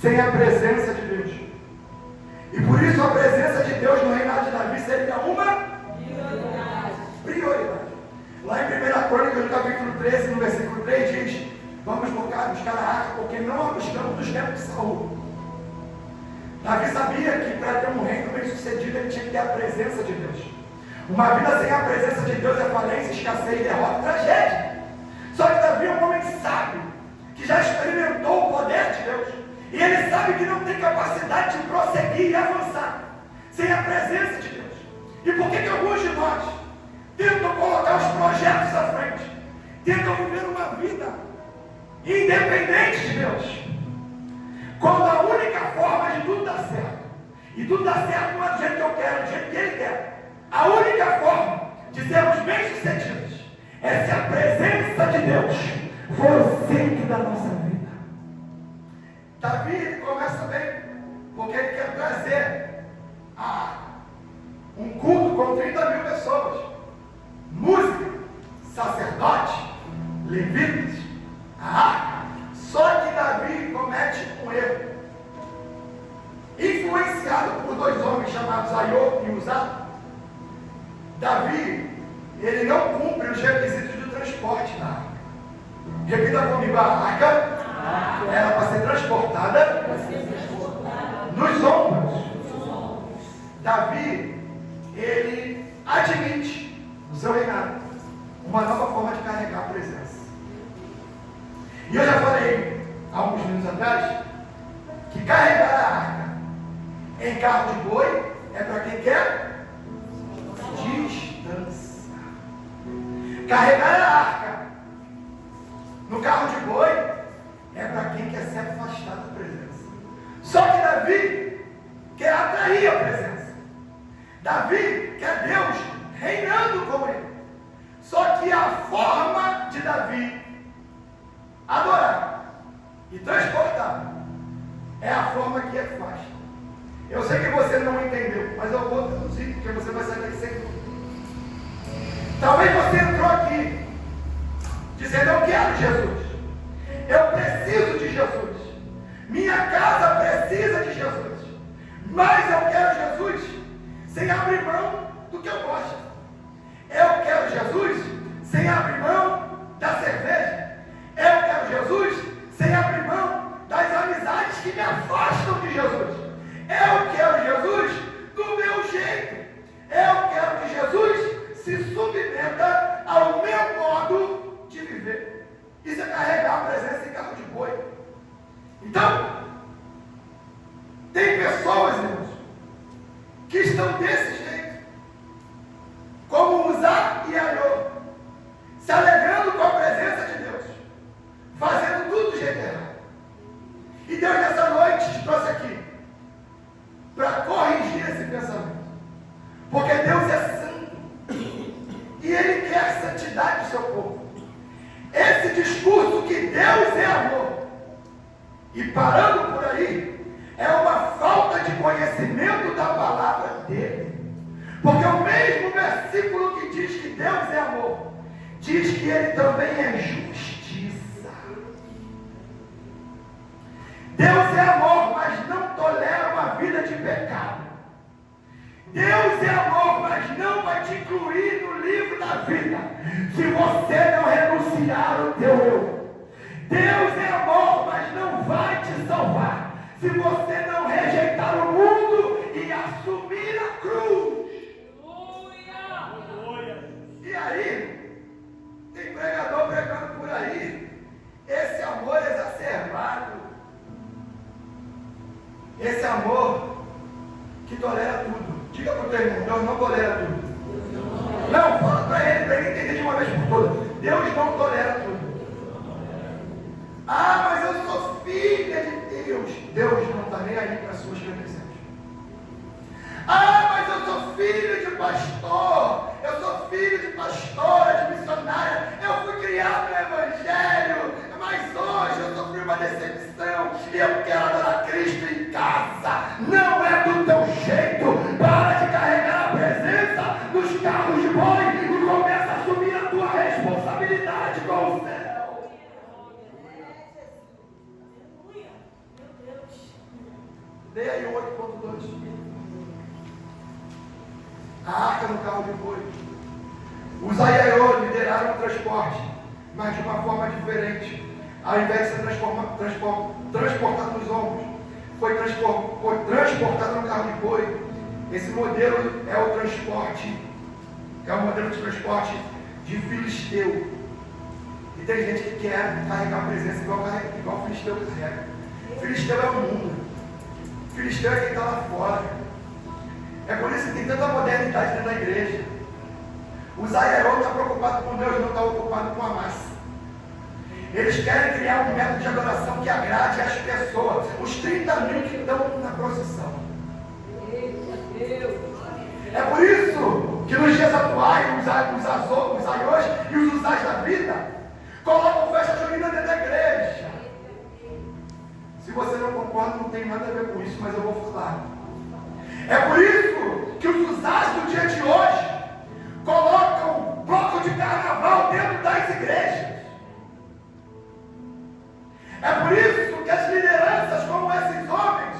sem a presença de Deus. E por isso a presença de Deus no reinado de Davi seria uma prioridade. Lá em 1 Crônicas, no capítulo 13, no versículo 3, diz: vamos buscar a arca, porque não a buscamos dos tempos de Saul. Davi sabia que para ter um reino bem sucedido, ele tinha que ter a presença de Deus. Uma vida sem a presença de Deus é falência, escassez, derrota, tragédia. Só que Davi é um homem sábio, que já experimentou o poder de Deus. E ele sabe que não tem capacidade de prosseguir e avançar sem a presença de Deus. E por que alguns de nós tentam colocar os projetos à frente, tentam viver uma vida independente de Deus, quando a única forma de tudo dar certo, e tudo dar certo não é do jeito que eu quero, do jeito que ele quer, a única forma de sermos bem-sucedidos é se a presença de Deus for o centro da nossa vida. Davi, ele começa bem, porque ele quer trazer um culto com 30.000 pessoas, música, sacerdote, levitas, a arca. Só que Davi comete um erro, influenciado por dois homens chamados Aiô e Uzá. Davi, ele não cumpre os requisitos do transporte da arca. Repita comigo: a arca era para ser transportada nos ombros. Davi, ele admite no seu reinado uma nova forma de carregar a presença. E eu já falei há alguns minutos atrás que carregar a arca em carro de boi é para quem quer distância. Carregar a arca no carro de boi é para quem quer se afastar da presença. Só que Davi quer atrair a presença. Davi quer Deus reinando com ele. Só que a forma de Davi adorar e transportar é a forma que é fácil. Eu sei que você não entendeu, mas eu vou traduzir, porque você vai sair daqui sem dúvida. Talvez você entrou aqui dizendo: eu quero Jesus, eu preciso de Jesus, minha casa precisa de Jesus, mas eu quero Jesus sem abrir mão do que eu gosto. Eu quero Jesus sem abrir mão da cerveja. Eu quero Jesus sem abrir mão das amizades que me afastam de Jesus. Eu quero Jesus do meu jeito. Eu quero que Jesus se submeta ao meu modo de viver. Isso é carregar a presença em carro de boi. Então, tem pessoas, irmãos, que estão desse jeito, como Uzá e Aiô, se alegrando com a presença de Deus, fazendo tudo do jeito errado. E Deus nessa noite te trouxe aqui para corrigir esse pensamento, porque Deus é santo e Ele quer a santidade do seu povo. Esse discurso que Deus é amor, e parando por aí, é o conhecimento da palavra dele. Porque o mesmo versículo que diz que Deus é amor, diz que ele também é justiça. Deus é amor, mas não tolera uma vida de pecado. Deus é amor, mas não vai te incluir no livro da vida se você não renunciar ao teu eu. Deus é amor, mas não vai te salvar se você não rejeitar o mundo e assumir a cruz. E aí, tem pregador pregando por aí, esse amor exacerbado, esse amor que tolera tudo. Diga para o teu irmão, Deus não tolera tudo. Não, fala para ele entender de uma vez por todas. Deus não tolera tudo. Ah, mas eu sou filha de Deus. Deus não está nem aí para as suas credenciais. Ah, mas eu sou filho de pastor. Eu sou filho de pastora, de missionária. Eu fui criado no Evangelho. Mas hoje eu sofri uma decepção e eu quero adorar Cristo em casa. Não é do teu jeito. Para de carregar a presença nos carros de boi e começa a assumir a tua responsabilidade com o céu. Leia aí o 8.2. A arca no carro de boi. Os aiaiô lideraram o transporte, mas de uma forma diferente. Ao invés de ser transportado nos ombros, foi transportado no carro de boi. Esse modelo é o transporte, é o modelo de transporte de filisteu. E tem gente que quer carregar a presença igual filisteu carrega. Filisteu é o mundo. Filisteu é quem está lá fora. É por isso que tem tanta modernidade dentro da igreja. Os aiaiô estão preocupados com Deus, não estão ocupados com a massa. Eles querem criar um método de adoração que agrade as pessoas. Os 30 mil que estão na procissão. É por isso que nos dias atuais, os aiôs e os usais da vida colocam festa junina dentro da igreja. Se você não concorda, não tem nada a ver com isso, mas eu vou falar. É por isso que os usais do dia de hoje colocam bloco de carnaval dentro das igrejas. É por isso que as lideranças como esses homens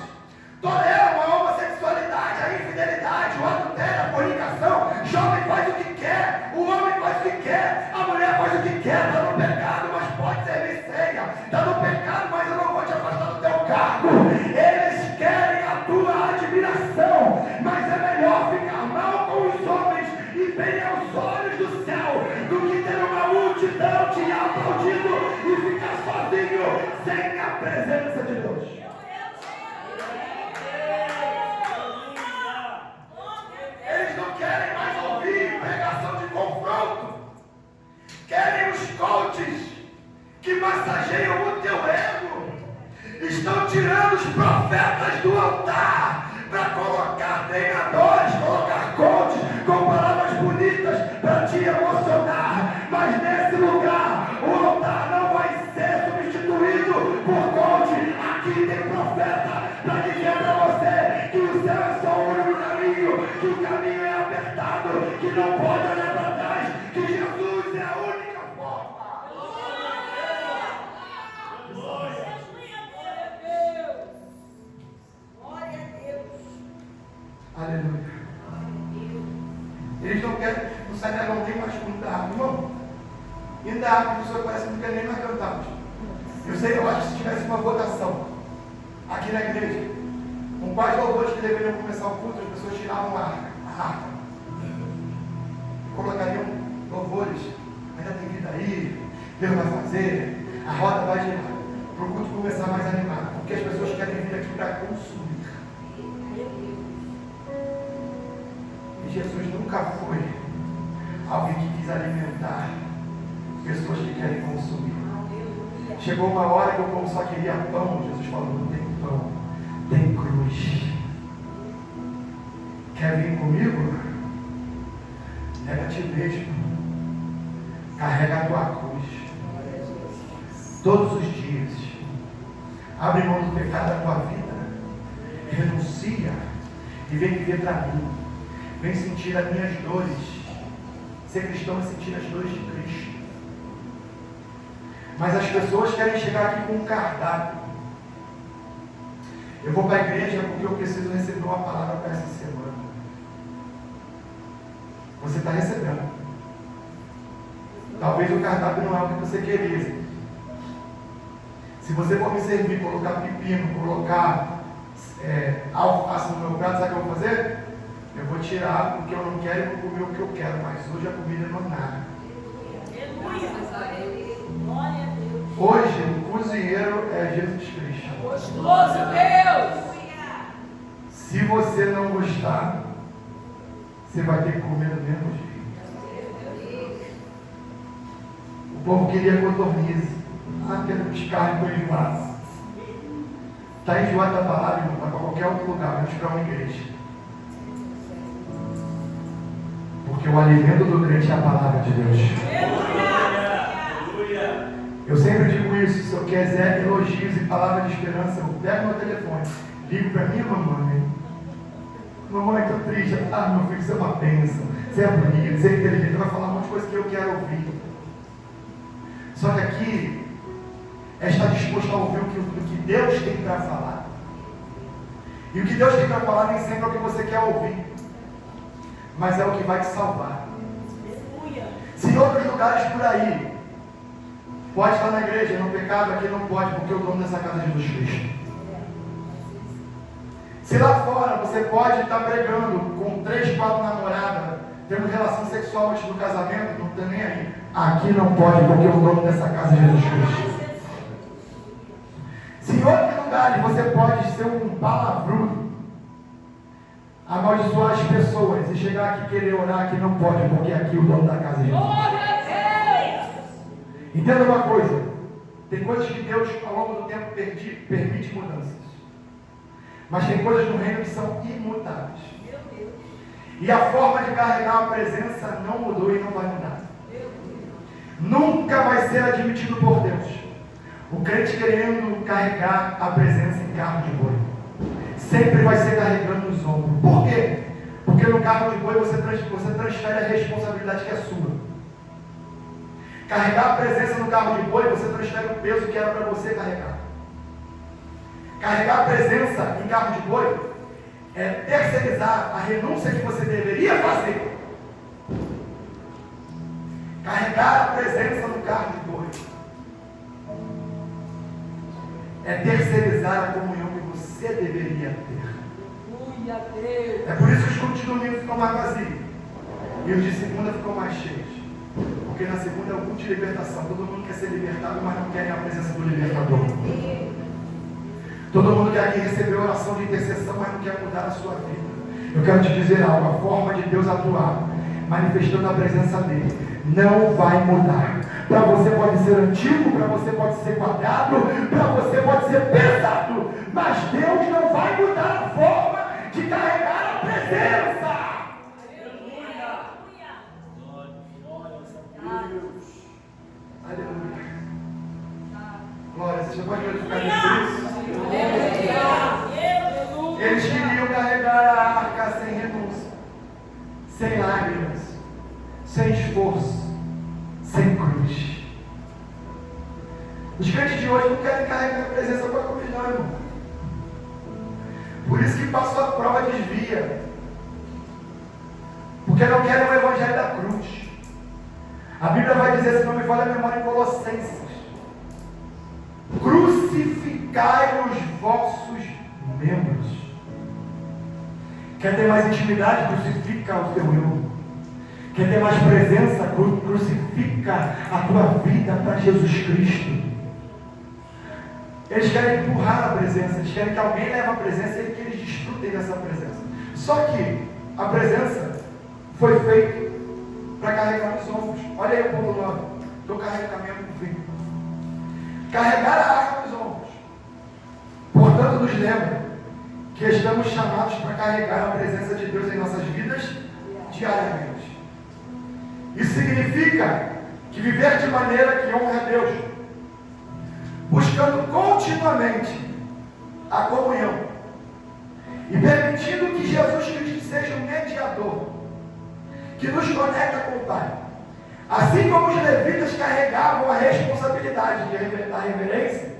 toleram a homossexualidade, a infidelidade, o adultério, a fornicação. Jovem faz o que quer, o homem faz o que quer, a mulher faz o que quer. Está no pecado, mas pode servir ceia. Está no pecado, mas eu não vou te afastar do teu cargo. Eles querem a tua admiração, mas é melhor ficar mal com os homens e bem aos olhos do céu do que ter uma multidão te aplaudindo e ficar sozinho sem a presença de Deus. Eles não querem mais ouvir pregação de confronto. Querem os coaches que massageiam o teu ego. Estão tirando os profetas do altar para colocar treinadores, colocar coaches com palavras bonitas para te emocionar. Mas nesse lugar, o altar não vai ser substituído por coach. Aqui tem profeta para dizer para você que o céu é só o único caminho, que o caminho é apertado, que não pode olhar para trás, que Jesus é a única forma. Aleluia. Eles não querem, no cenário não tem mais fundo da água, irmão. E da água, a pessoa parece que não quer nem mais cantar. Eu acho que se tivesse uma votação aqui na igreja, com quais louvores que deveriam começar o culto, as pessoas tiravam a arca. Colocariam louvores, ainda tem vida aí, Deus vai fazer, a roda vai girar, para o culto começar mais animado, porque as pessoas querem vir aqui para consumir. E Jesus nunca foi alguém que quis alimentar pessoas que querem consumir. Chegou uma hora que o povo só queria pão. Jesus falou: não tem pão, tem cruz. Quer vir comigo? Nega a ti mesmo. Carrega a tua cruz todos os dias. Abre mão do pecado da tua vida. Renuncia e vem viver para mim. Vem sentir as minhas dores. Ser cristão é sentir as dores de Cristo. Mas as pessoas querem chegar aqui com um cardápio. Eu vou para a igreja porque eu preciso receber uma palavra para essa semana. Você está recebendo. Talvez o cardápio não é o que você queria. Se você for me servir, colocar pepino, colocar alface no meu prato, sabe o que eu vou fazer? Eu vou tirar o que eu não quero e vou comer o que eu quero. Mas hoje a comida não é nada. Glória a Deus. Hoje o cozinheiro é Jesus Cristo. Gostoso Deus. Se você não gostar, você vai ter que comer do mesmo jeito. O povo queria codorniz. Quero buscar com enjoado. Está enjoado da palavra, irmão, para qualquer outro lugar, menos para uma igreja. Porque o alimento do crente é a palavra de Deus. Eu sempre digo isso, se eu quiser elogios e palavras de esperança, eu pego meu telefone, ligo para minha mamãe. Mamãe, estou triste. Meu filho, você é uma bênção. Você é bonito, você é inteligente, vai falar um monte de coisa que eu quero ouvir. Só que aqui é estar disposto a ouvir o que Deus tem para falar. E o que Deus tem para falar nem sempre é o que você quer ouvir, mas é o que vai te salvar. Se em outros lugares por aí pode estar na igreja, no pecado, aqui não pode, porque o dono dessa casa é Jesus Cristo. Se lá fora você pode estar pregando com 3, 4 namoradas, tendo relação sexual antes do casamento, não está nem aí. Aqui não pode, porque o dono dessa casa é Jesus Cristo. Se em outros lugares você pode ser um palavrudo, amaldiçoar as pessoas e chegar aqui e querer orar, aqui não pode, porque aqui o dono da casa é Jesus. Entenda uma coisa, tem coisas que Deus ao longo do tempo permite mudanças, mas tem coisas no reino que são imutáveis, e a forma de carregar a presença não mudou e não vai mudar. Nunca vai ser admitido por Deus o crente querendo carregar a presença em carro de boi. Sempre vai ser carregando nos ombros. Por quê? Porque no carro de boi você transfere a responsabilidade que é sua. Carregar a presença no carro de boi, você transfere o peso que era para você carregar. Carregar a presença em carro de boi é terceirizar a renúncia que você deveria fazer. Carregar a presença no carro de boi é terceirizar a comunhão que você deveria ter. É por isso que os cultos de domingo ficam mais vazios e os de segunda ficam mais cheios. Porque na segunda é o culto de libertação. Todo mundo quer ser libertado, mas não quer a presença do libertador. Todo mundo quer aqui receber oração de intercessão, mas não quer mudar a sua vida. Eu quero te dizer algo, a forma de Deus atuar, manifestando a presença dele, não vai mudar. Para você pode ser antigo, para você pode ser quadrado, para você pode ser pesado, mas Deus não vai mudar a forma de carregar a presença. Aleluia. Glória, você já pode glorificar isso? Eles queriam carregar a arca sem renúncia, sem lágrimas, sem esforço, sem cruz. Os crentes de hoje não querem carregar a presença para a cruz, não, irmão. Por isso que passou a prova desvia. Porque não querem o evangelho da cruz. A Bíblia vai dizer, se não me falha a memória, em Colossenses: crucificai os vossos membros. Quer ter mais intimidade? Crucifica o teu eu. Quer ter mais presença? Crucifica a tua vida para Jesus Cristo. Eles querem empurrar a presença, eles querem que alguém leve a presença e que eles desfrutem dessa presença. Só que a presença foi feita para carregar nos ombros. Olha aí o ponto 9. Estou carregando no fim. Carregar a arca nos ombros. Portanto, nos lembra que estamos chamados para carregar a presença de Deus em nossas vidas diariamente. Isso significa que viver de maneira que honra a Deus, buscando continuamente a comunhão e permitindo que Jesus Cristo seja um mediador que nos conecta com o Pai. Assim como os levitas carregavam a responsabilidade da reverência,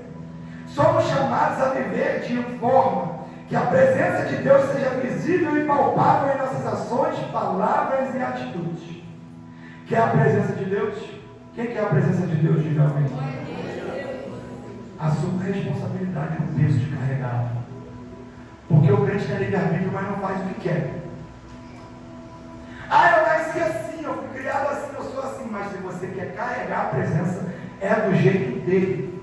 somos chamados a viver de forma que a presença de Deus seja visível e palpável em nossas ações, palavras e atitudes. Que é a presença de Deus? Quem que é a presença de Deus, diga amém? Assume a responsabilidade do peso de carregar. Porque o crente tem livre-arbítrio, mas não faz o que quer. Ah, eu nasci assim, eu fui criado assim, eu sou assim. Mas se você quer carregar a presença, é do jeito dele.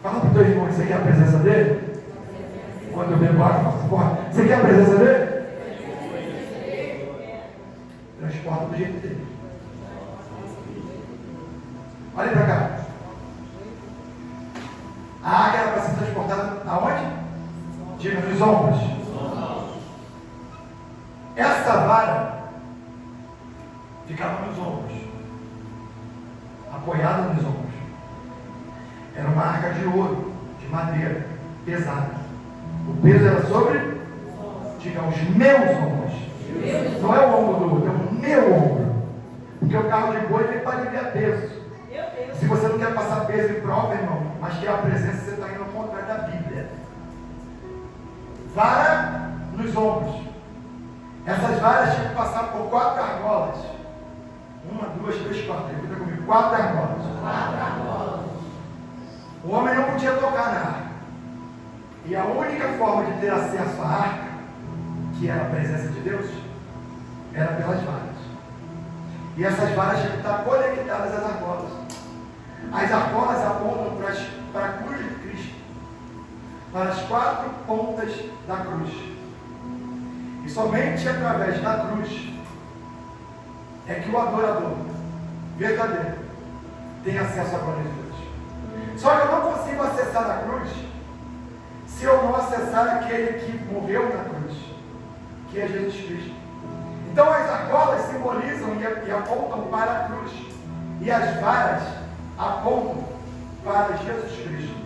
Fala para o teu irmão, você quer a presença dele? Quando eu venho embora, faça forte. Você quer a presença dele? Transporta do jeito dele. Olha para cá. A águia era para ser transportada aonde? Diga, nos ombros. Essa vara ficava nos ombros, apoiada nos ombros. Era uma arca de ouro, de madeira, pesada. O peso era sobre, diga, os meus ombros. Não é o ombro do outro, é o meu ombro. Porque o carro de boi vem para aliviar peso. Se você não quer passar peso em prova, irmão, mas quer a presença, você está indo ao contrário da Bíblia. Vara nos ombros. Essas varas tinham que passar por 4 argolas. 1, 2, 3, 4. Repita comigo. 4 argolas. O homem não podia tocar na arca. E a única forma de ter acesso à arca, que era a presença de Deus, era pelas varas. E essas varas tinham que estar conectadas às argolas. As argolas apontam para a cruz de Cristo, para as 4 pontas da cruz. E somente através da cruz é que o adorador verdadeiro tem acesso à glória de Deus. Só que eu não consigo acessar a cruz se eu não acessar aquele que morreu na cruz, que é Jesus Cristo. Então as argolas simbolizam e apontam para a cruz, e as varas apontam para Jesus Cristo.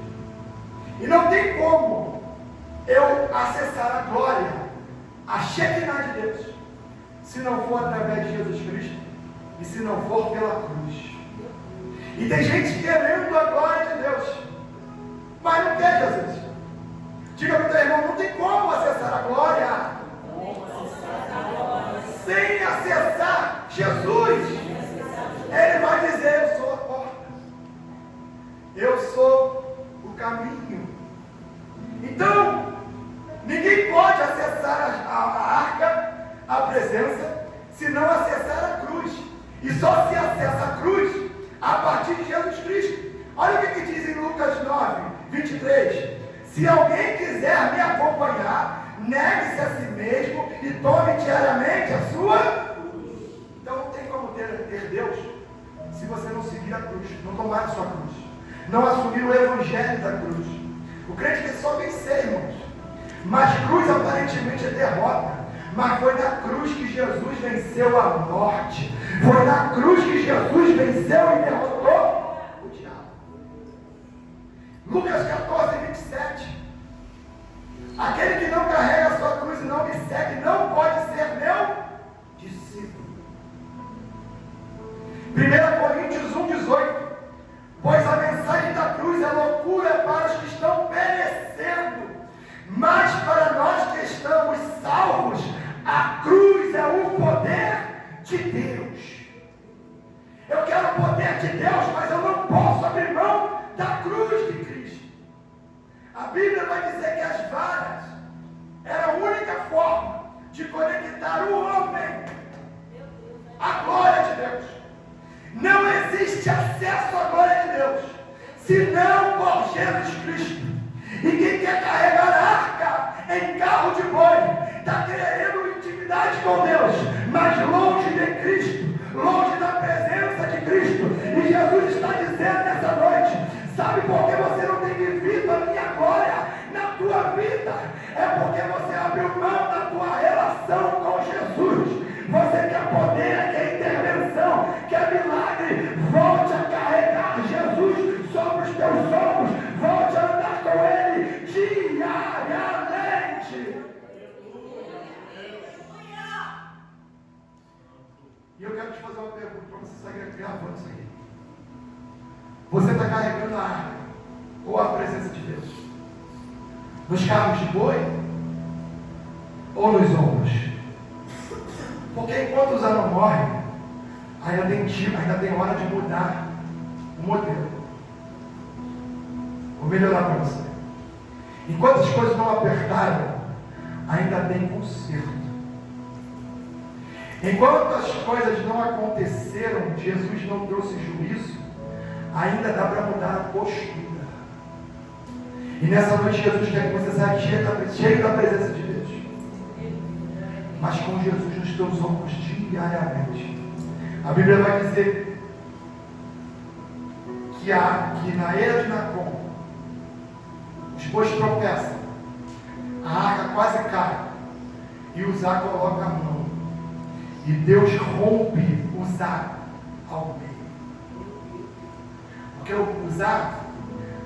E não tem como eu acessar a glória, a Shekinah de Deus, se não for através de Jesus Cristo e se não for pela cruz. E tem gente querendo a glória de Deus, mas não quer Jesus. Diga para o teu irmão, não tem como acessar a glória sem acessar Jesus. Ele vai dizer, eu sou a porta, eu sou o caminho. Então, ninguém pode acessar a arca, a presença, se não acessar a cruz. E só se acessa a cruz a partir de Jesus Cristo. Olha o que diz em Lucas 9, 23. Se alguém quiser me acompanhar, negue-se a si mesmo e tome diariamente a sua cruz. Então não tem como ter Deus se você não seguir a cruz, não tomar a sua cruz, não assumir o evangelho da cruz. O crente quer só vencer, irmãos. Mas cruz aparentemente é derrota. Mas foi na cruz que Jesus venceu a morte. Foi na cruz que Jesus venceu e derrotou o diabo. Lucas 14, 27. Aquele que não carrega a sua cruz e não me segue não pode ser meu discípulo. 1 Coríntios 1, 18. Pois a mensagem da cruz é loucura para os que estão perecendo, mas para nós que estamos salvos, a cruz é o poder de Deus. Eu quero o poder de Deus, mas eu não posso abrir mão da cruz de Cristo. A Bíblia vai dizer que as varas era a única forma de conectar o homem à glória de Deus. Não existe acesso à glória de Deus senão por Jesus Cristo. E quem quer carregar a arca em carro de boi está querendo intimidade com Deus, mas longe de Cristo, longe da presença de Cristo. E Jesus está dizendo nessa noite: sabe por que você não tem vivido a minha glória na tua vida? É porque você abriu mão da tua relação com Jesus. Você quer poder, quer intervenção, quer milagre. Volte a carregar Jesus sobre os teus ombros. Volte a andar com Ele diariamente. E eu quero te fazer uma pergunta para você sair gravando isso aqui. Você está carregando a arca ou a presença de Deus? Nos carros de boi ou nos ombros? Porque enquanto os anos morrem, ainda tem hora de mudar o modelo. Vou melhorar para você. Enquanto as coisas não apertaram, ainda tem conserto. Enquanto as coisas não aconteceram, Jesus não trouxe juízo, ainda dá para mudar a postura. E nessa noite Jesus quer que você saia cheio da presença de Deus. Mas com Jesus nos teus ombros diariamente. A Bíblia vai dizer que na era de Nacon, os bois tropeçam, a arca quase cai, e Uzá coloca a mão, e Deus rompe Uzá ao meio. Porque o Uzá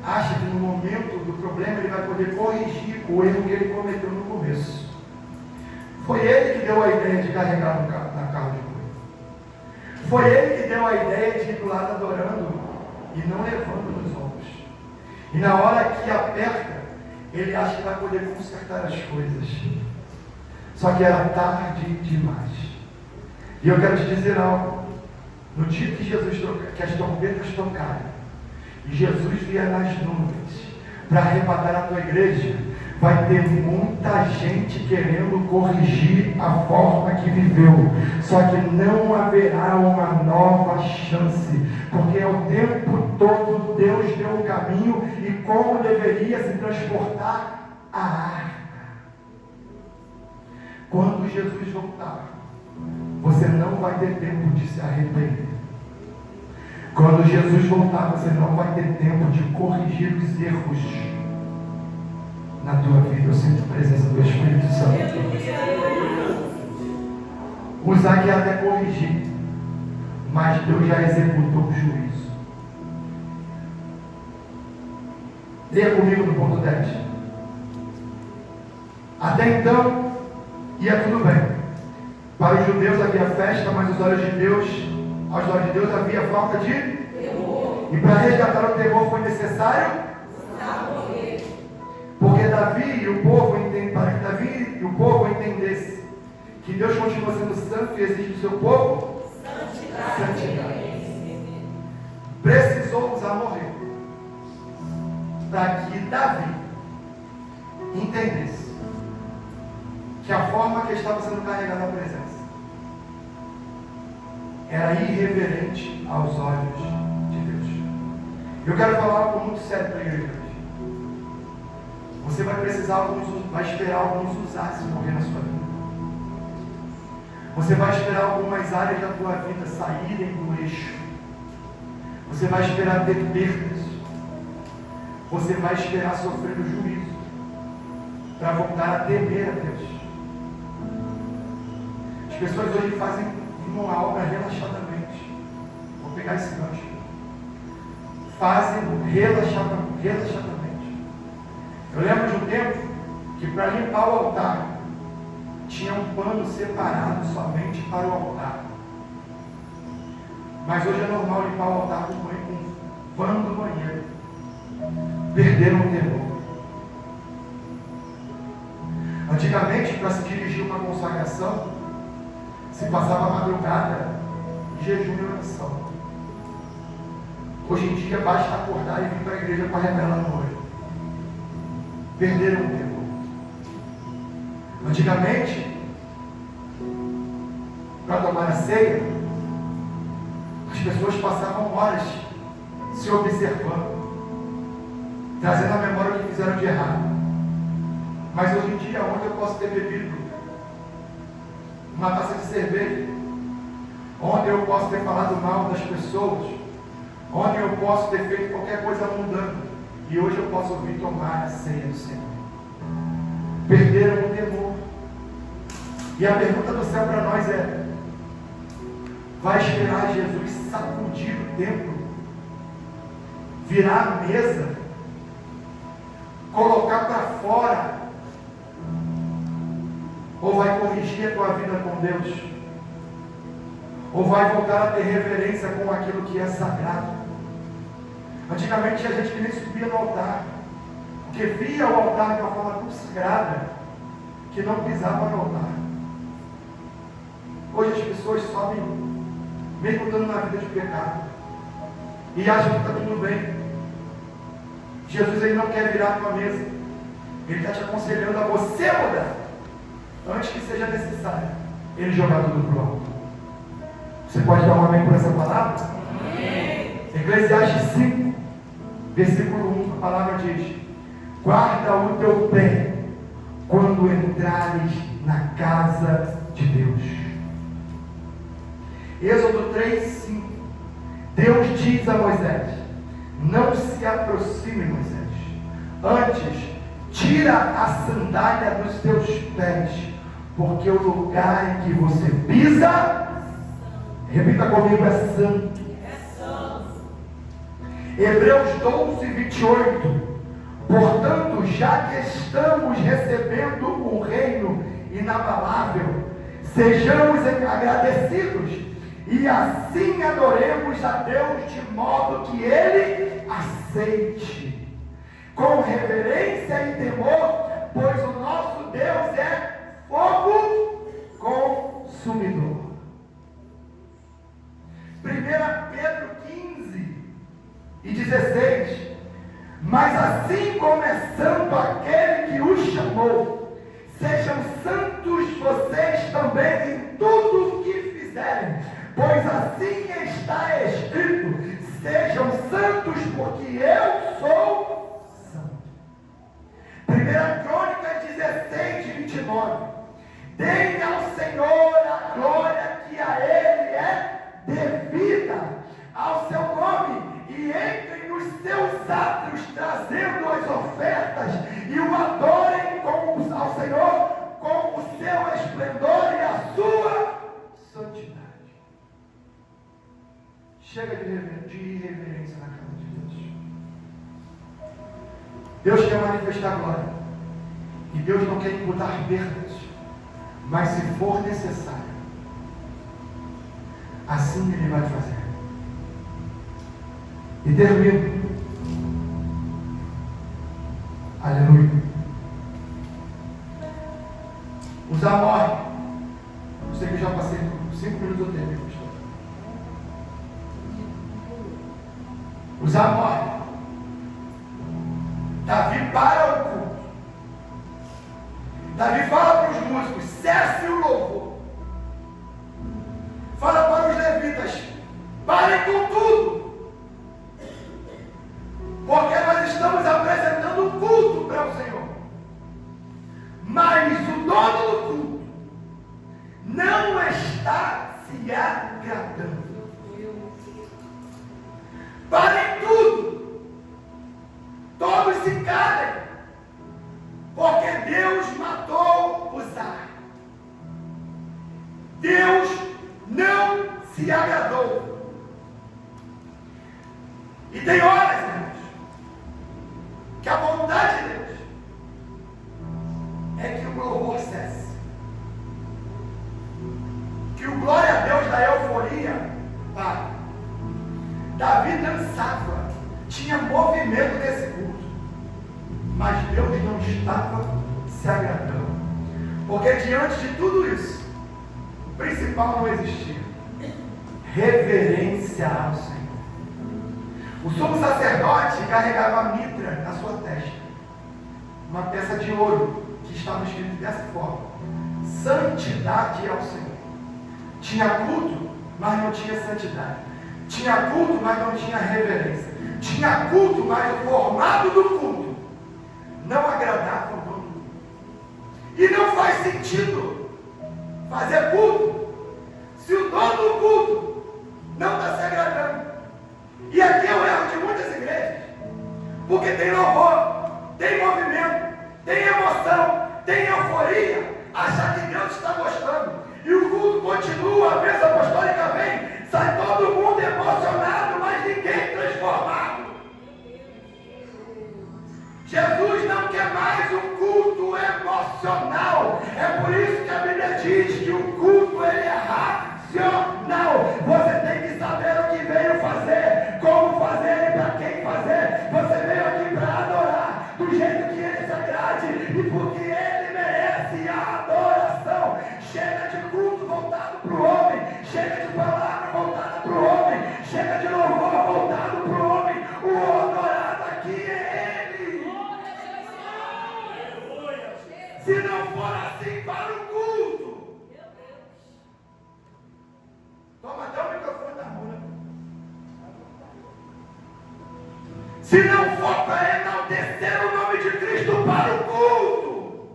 acha que no momento do problema ele vai poder corrigir o erro que ele cometeu no começo. Foi ele que deu a ideia de carregar na carro de boi. Foi ele que deu a ideia de ir do lado adorando e não levando nos ombros. E na hora que aperta, ele acha que vai poder consertar as coisas. Só que era tarde demais. E eu quero te dizer algo. No dia que que as trombetas tocarem, e Jesus vier nas nuvens para arrebatar a tua igreja, vai ter muita gente querendo corrigir a forma que viveu. Só que não haverá uma nova chance, porque ao tempo todo Deus deu um caminho e como deveria se transportar a arca. Quando Jesus voltar, você não vai ter tempo de se arrepender. Quando Jesus voltar, você não vai ter tempo de corrigir os erros na tua vida. Eu sinto a presença do Espírito Santo. Uzá quer até corrigir, mas Deus já executou o juízo. Leia comigo no ponto 10. Até então, ia tudo bem. Para os judeus havia festa, mas aos olhos de Deus havia falta de temor. E para resgatar o temor foi necessário porque Davi e o povo para que Davi e o povo entendesse que Deus continua sendo santo e exige do seu povo santidade. Precisou Uzá morrer para que Davi entendesse que a forma que estava sendo carregada a presença era irreverente aos olhos de Deus. Eu quero falar algo muito sério para a igreja hoje. Você vai esperar alguns Uzás morrer na sua vida. Você vai esperar algumas áreas da tua vida saírem do eixo. Você vai esperar ter perdas. Você vai esperar sofrer o juízo para voltar a temer a Deus. As pessoas hoje fazem uma obra relaxadamente. Vou pegar esse gancho. Fazem relaxadamente. Eu lembro de um tempo que para limpar o altar tinha um pano separado somente para o altar. Mas hoje é normal limpar o altar com um pano do banheiro. Perderam o temor. Antigamente, para se dirigir uma consagração, se passava a madrugada em jejum e oração. Hoje em dia basta acordar e vir para a igreja para revelar no olho. Perderam o tempo. Antigamente, para tomar a ceia, as pessoas passavam horas se observando, trazendo à memória o que fizeram de errado. Mas hoje em dia, onde eu posso ter bebido uma taça de cerveja, onde eu posso ter falado mal das pessoas, onde eu posso ter feito qualquer coisa mundana, e hoje eu posso ouvir tomar a ceia do Senhor. Perderam o temor. E a pergunta do céu para nós é: vai esperar Jesus sacudir o templo, virar a mesa, colocar para fora, ou vai corrigir a tua vida com Deus? Ou vai voltar a ter reverência com aquilo que é sagrado? Antigamente tinha gente que nem subia no altar, porque via o altar de uma forma tão sagrada, que não pisava no altar. Hoje as pessoas sobem, mesmo estando na vida de pecado, e acham que está tudo bem. Jesus, ele não quer virar a tua mesa, ele está te aconselhando a você mudar, antes que seja necessário ele jogar tudo para o alto. Você pode dar um amém por essa palavra? Amém. Eclesiastes 5, versículo 1, a palavra diz: guarda o teu pé quando entrares na casa de Deus. Êxodo 3, 5. Deus diz a Moisés: não se aproxime, Moisés, antes tira a sandália dos teus pés, porque o lugar em que você pisa, repita comigo, é santo. Hebreus 12, 28. Portanto, já que estamos recebendo um reino inabalável, sejamos agradecidos e assim adoremos a Deus de modo que Ele aceite, com reverência e temor, pois o nosso Deus é fogo consumidor. 1 Pedro 15 e 16. Mas assim como é santo aquele que os chamou, sejam santos vocês também em tudo o que fizerem, pois assim está escrito: sejam santos, porque eu sou santo. 1 Crônicas 16, 29. Deem ao Senhor a glória que a Ele é devida, ao seu nome, e entrem nos seus átrios trazendo as ofertas, e o adorem ao Senhor com o seu esplendor e a sua santidade. Chega de irreverência na casa de Deus. Deus quer manifestar glória, e Deus não quer imputar perdas, mas se for necessário, assim Ele vai fazer. E termino. Aleluia. Os amorres. Eu sei que eu já passei 5 minutos do tempo, pastor. Os amorres. Davi para o culto. Davi fala para os músicos: cesse o louvor. Fala para os levitas: parem com tudo. Porque nós estamos apresentando um culto para o Senhor. Mas o dono do culto não está se agradando. Parem tudo. Todos se calem. Porque Deus matou Uzá. Deus não se agradou. E tem horas, irmãos, que a vontade de Deus é que o louvor cesse, que o glória a Deus da euforia pare. Davi dançava, tinha movimento nesse culto, mas Deus não estava se agradando, porque diante de tudo isso, o principal não existia: reverência ao Senhor. O sumo sacerdote carregava a mitra na sua testa, uma peça de ouro que estava escrito dessa forma: santidade ao Senhor. Tinha culto, mas não tinha santidade. Tinha culto, mas não tinha reverência. Tinha culto, mas o formato do culto não agradava o dono do culto. E não faz sentido fazer culto se o dono do culto não está se agradando. E aqui é o erro de muitas igrejas, porque tem louvor, tem movimento, tem emoção, tem euforia, achar que Deus está gostando, e o culto continua, a mesa apostólica vem, sai todo mundo emocionado, mas ninguém transformado. Jesus não quer mais um culto emocional. É por isso que a Bíblia diz que o culto ele é racional. se não for para enaltecer o nome de Cristo para o culto,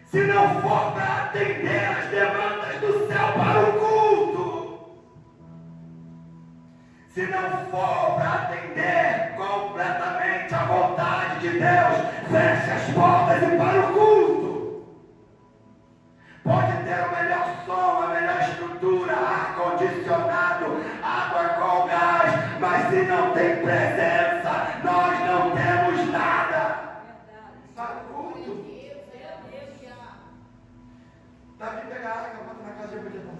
se não for para atender as demandas do céu para o culto, se não for para atender completamente a vontade de Deus, feche as portas e para o culto. Pode ter o melhor som, a melhor estrutura, ar-condicionado, água com gás, mas se não tem presença, nós não temos nada. Para o culto. Davi pega a arca, bota na casa de Obed-edom.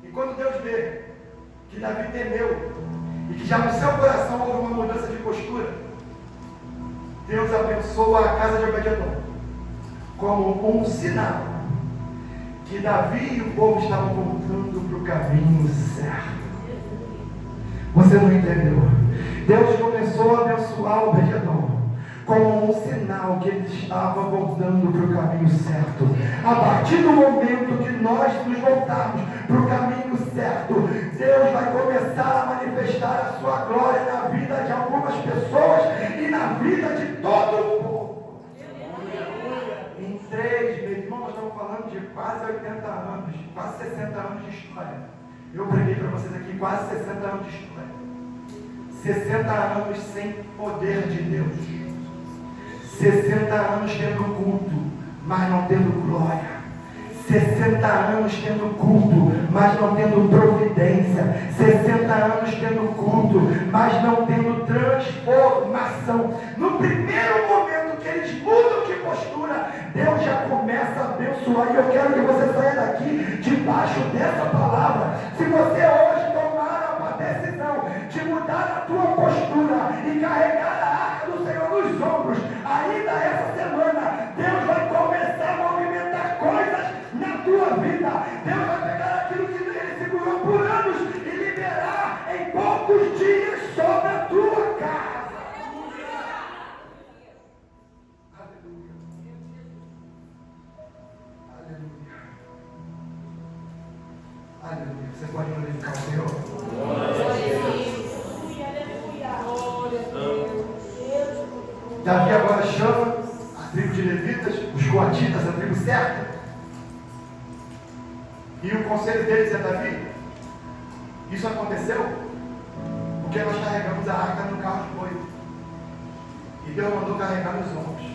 E quando Deus vê que Davi temeu e que já no seu coração houve uma mudança de postura, Deus abençoa a casa de Obed-edom como um sinal que Davi e o povo estavam voltando para o caminho certo. Você não entendeu? Deus começou a abençoar Obed-edom como um sinal que ele estava voltando para o caminho certo. A partir do momento que nós nos voltarmos para o caminho certo, Deus vai começar a manifestar a sua glória na vida de algumas pessoas e na vida de todo o povo. Em 3, meu irmão, nós estamos falando de quase 80 anos, quase 60 anos de história. Eu preguei para vocês aqui quase 60 anos de história. 60 anos sem poder de Deus. 60 anos tendo culto, mas não tendo glória. 60 anos tendo culto, mas não tendo providência. 60 anos tendo culto, mas não tendo transformação. No primeiro momento que eles mudam de postura, Deus já começa a abençoar. E eu quero que você saia daqui debaixo dessa palavra. Se você hoje tomar a decisão de mudar a tua postura e carregar a arca do Senhor nos ombros, ainda essa semana, Deus vai começar a movimentar coisas na tua vida. Deus vai pegar aquilo que ele segurou por anos e liberar em poucos dias sobre a tua casa. Aleluia. Aleluia. Aleluia. Você pode glorificar o Senhor? Davi agora chama a tribo de levitas, os coatitas, a tribo certa. E o conselho deles é: Davi, isso aconteceu porque nós carregamos a arca no carro de boi. E Deus mandou carregar nos ombros.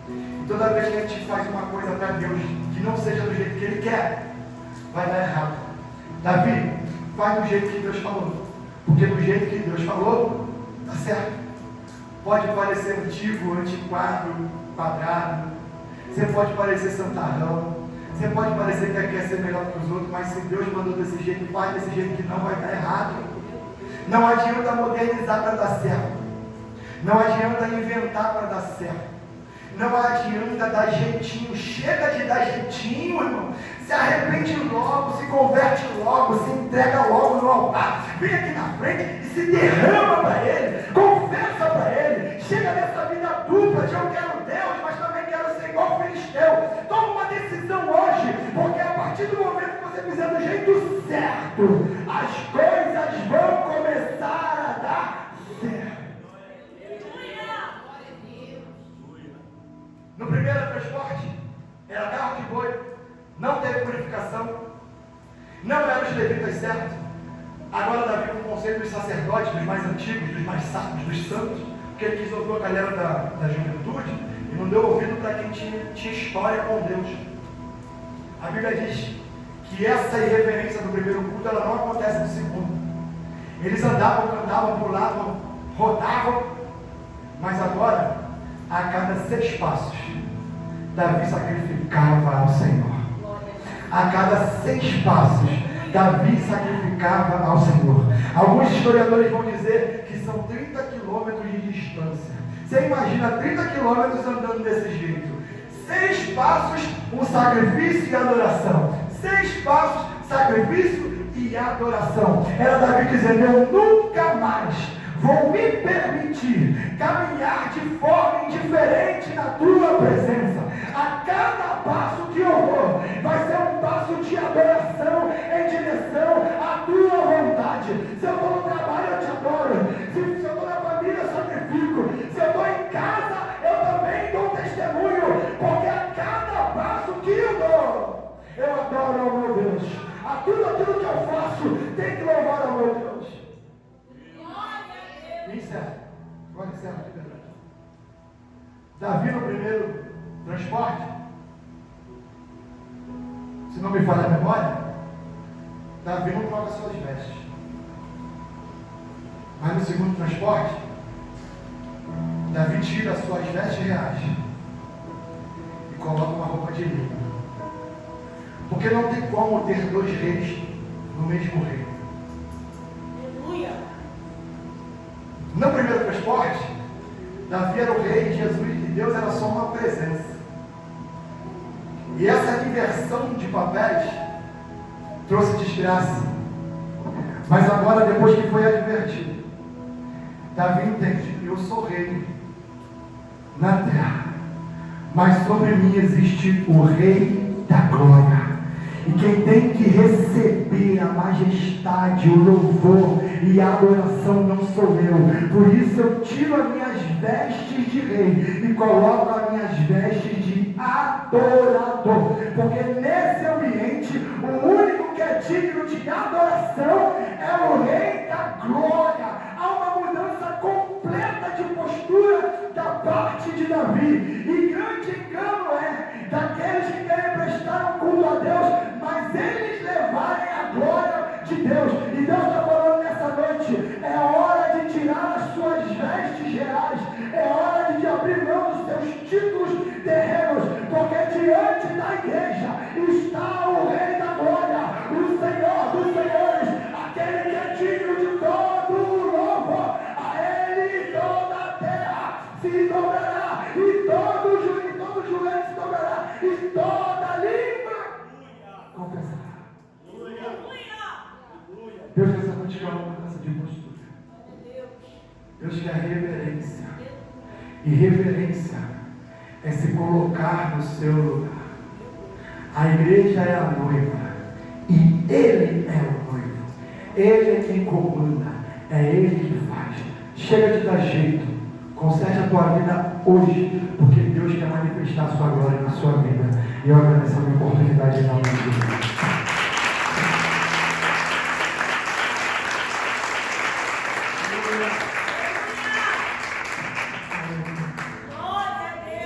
E toda vez que a gente faz uma coisa para Deus que não seja do jeito que Ele quer, vai dar errado. Davi, faz do jeito que Deus falou. Porque do jeito que Deus falou, está certo. Pode parecer antigo, antiquado, quadrado. Você pode parecer santarrão. Você pode parecer que quer ser melhor que os outros. Mas se Deus mandou desse jeito, faz desse jeito que não vai dar errado. Não adianta modernizar para dar certo. Não adianta inventar para dar certo. Não adianta dar jeitinho. Chega de dar jeitinho, irmão. Se arrepende logo, se converte logo, se entrega logo no altar. Vem aqui na frente e se derrama para Ele. Confessa para Ele. Chega dessa vida dupla de eu quero Deus, mas também quero ser igual o filisteu. Toma uma decisão hoje, porque a partir do momento que você fizer do jeito certo, as coisas vão começar a dar certo. No primeiro transporte, era carro de boi, não teve purificação, não eram os levitas certos. Agora Davi, com o conselho dos sacerdotes, dos mais antigos, dos mais sábios, dos santos, porque ele quis ouvir a galera da juventude e não deu ouvido para quem tinha história com Deus. A Bíblia diz que essa irreverência do primeiro culto, ela não acontece no segundo. Eles andavam, cantavam, pulavam, rodavam, mas agora, a cada 6 passos, Davi sacrificava ao Senhor. A cada 6 passos, Davi sacrificava ao Senhor. Alguns historiadores vão dizer que são 30 quilômetros de distância. Você imagina 30 quilômetros andando desse jeito. 6 passos, um sacrifício e adoração. 6 passos, sacrifício e adoração. Era Davi dizendo: eu nunca mais vou me permitir caminhar de forma indiferente na tua presença. A cada passo que eu vou, vai ser um passo de adoração em direção à tua vontade. Se eu vou no trabalho, eu te adoro. a tudo aquilo que eu faço, tem que louvar ao meu Deus. Encerra. Agora encerra de verdade. Davi no primeiro transporte, se não me falha a memória, Davi não troca suas vestes. Mas no segundo transporte, Davi tira as suas vestes reais e coloca uma roupa de linho. Porque não tem como ter dois reis no mesmo reino. Aleluia. No primeiro transporte, Davi era o rei e Jesus e Deus era só uma presença. E essa inversão de papéis trouxe desgraça. Mas agora, depois que foi advertido, Davi entende: eu sou rei na terra, mas sobre mim existe o rei da glória. E quem tem que receber a majestade, o louvor e a adoração não sou eu. Por isso eu tiro as minhas vestes de rei e coloco as minhas vestes de adorador. Porque nesse ambiente, o único que é digno de adoração é o rei da glória. Há uma mudança completa de postura da parte de Davi. E grande engano é daqueles que querem prestar um culto a Deus, mas eles levarem a glória de Deus. E Deus está falando nessa noite: é hora de tirar as suas vestes reais, é hora de abrir mão dos seus títulos terrenos, porque diante da igreja está o Rei da Glória, o Senhor dos Senhores, aquele que é digno de todo o louvor. A Ele toda a terra se dobrará, e todo joelho se dobrará, e toda língua confessará. Deus nessa noite quer uma mudança de postura. Deus quer reverência. E reverência é se colocar no seu lugar. A igreja é a noiva e Ele é o noivo. Ele é quem comanda, é Ele que faz. Chega de dar jeito, conserte a tua vida hoje, porque Deus quer manifestar a sua glória na sua vida. E eu agradeço a minha oportunidade em nome de Deus.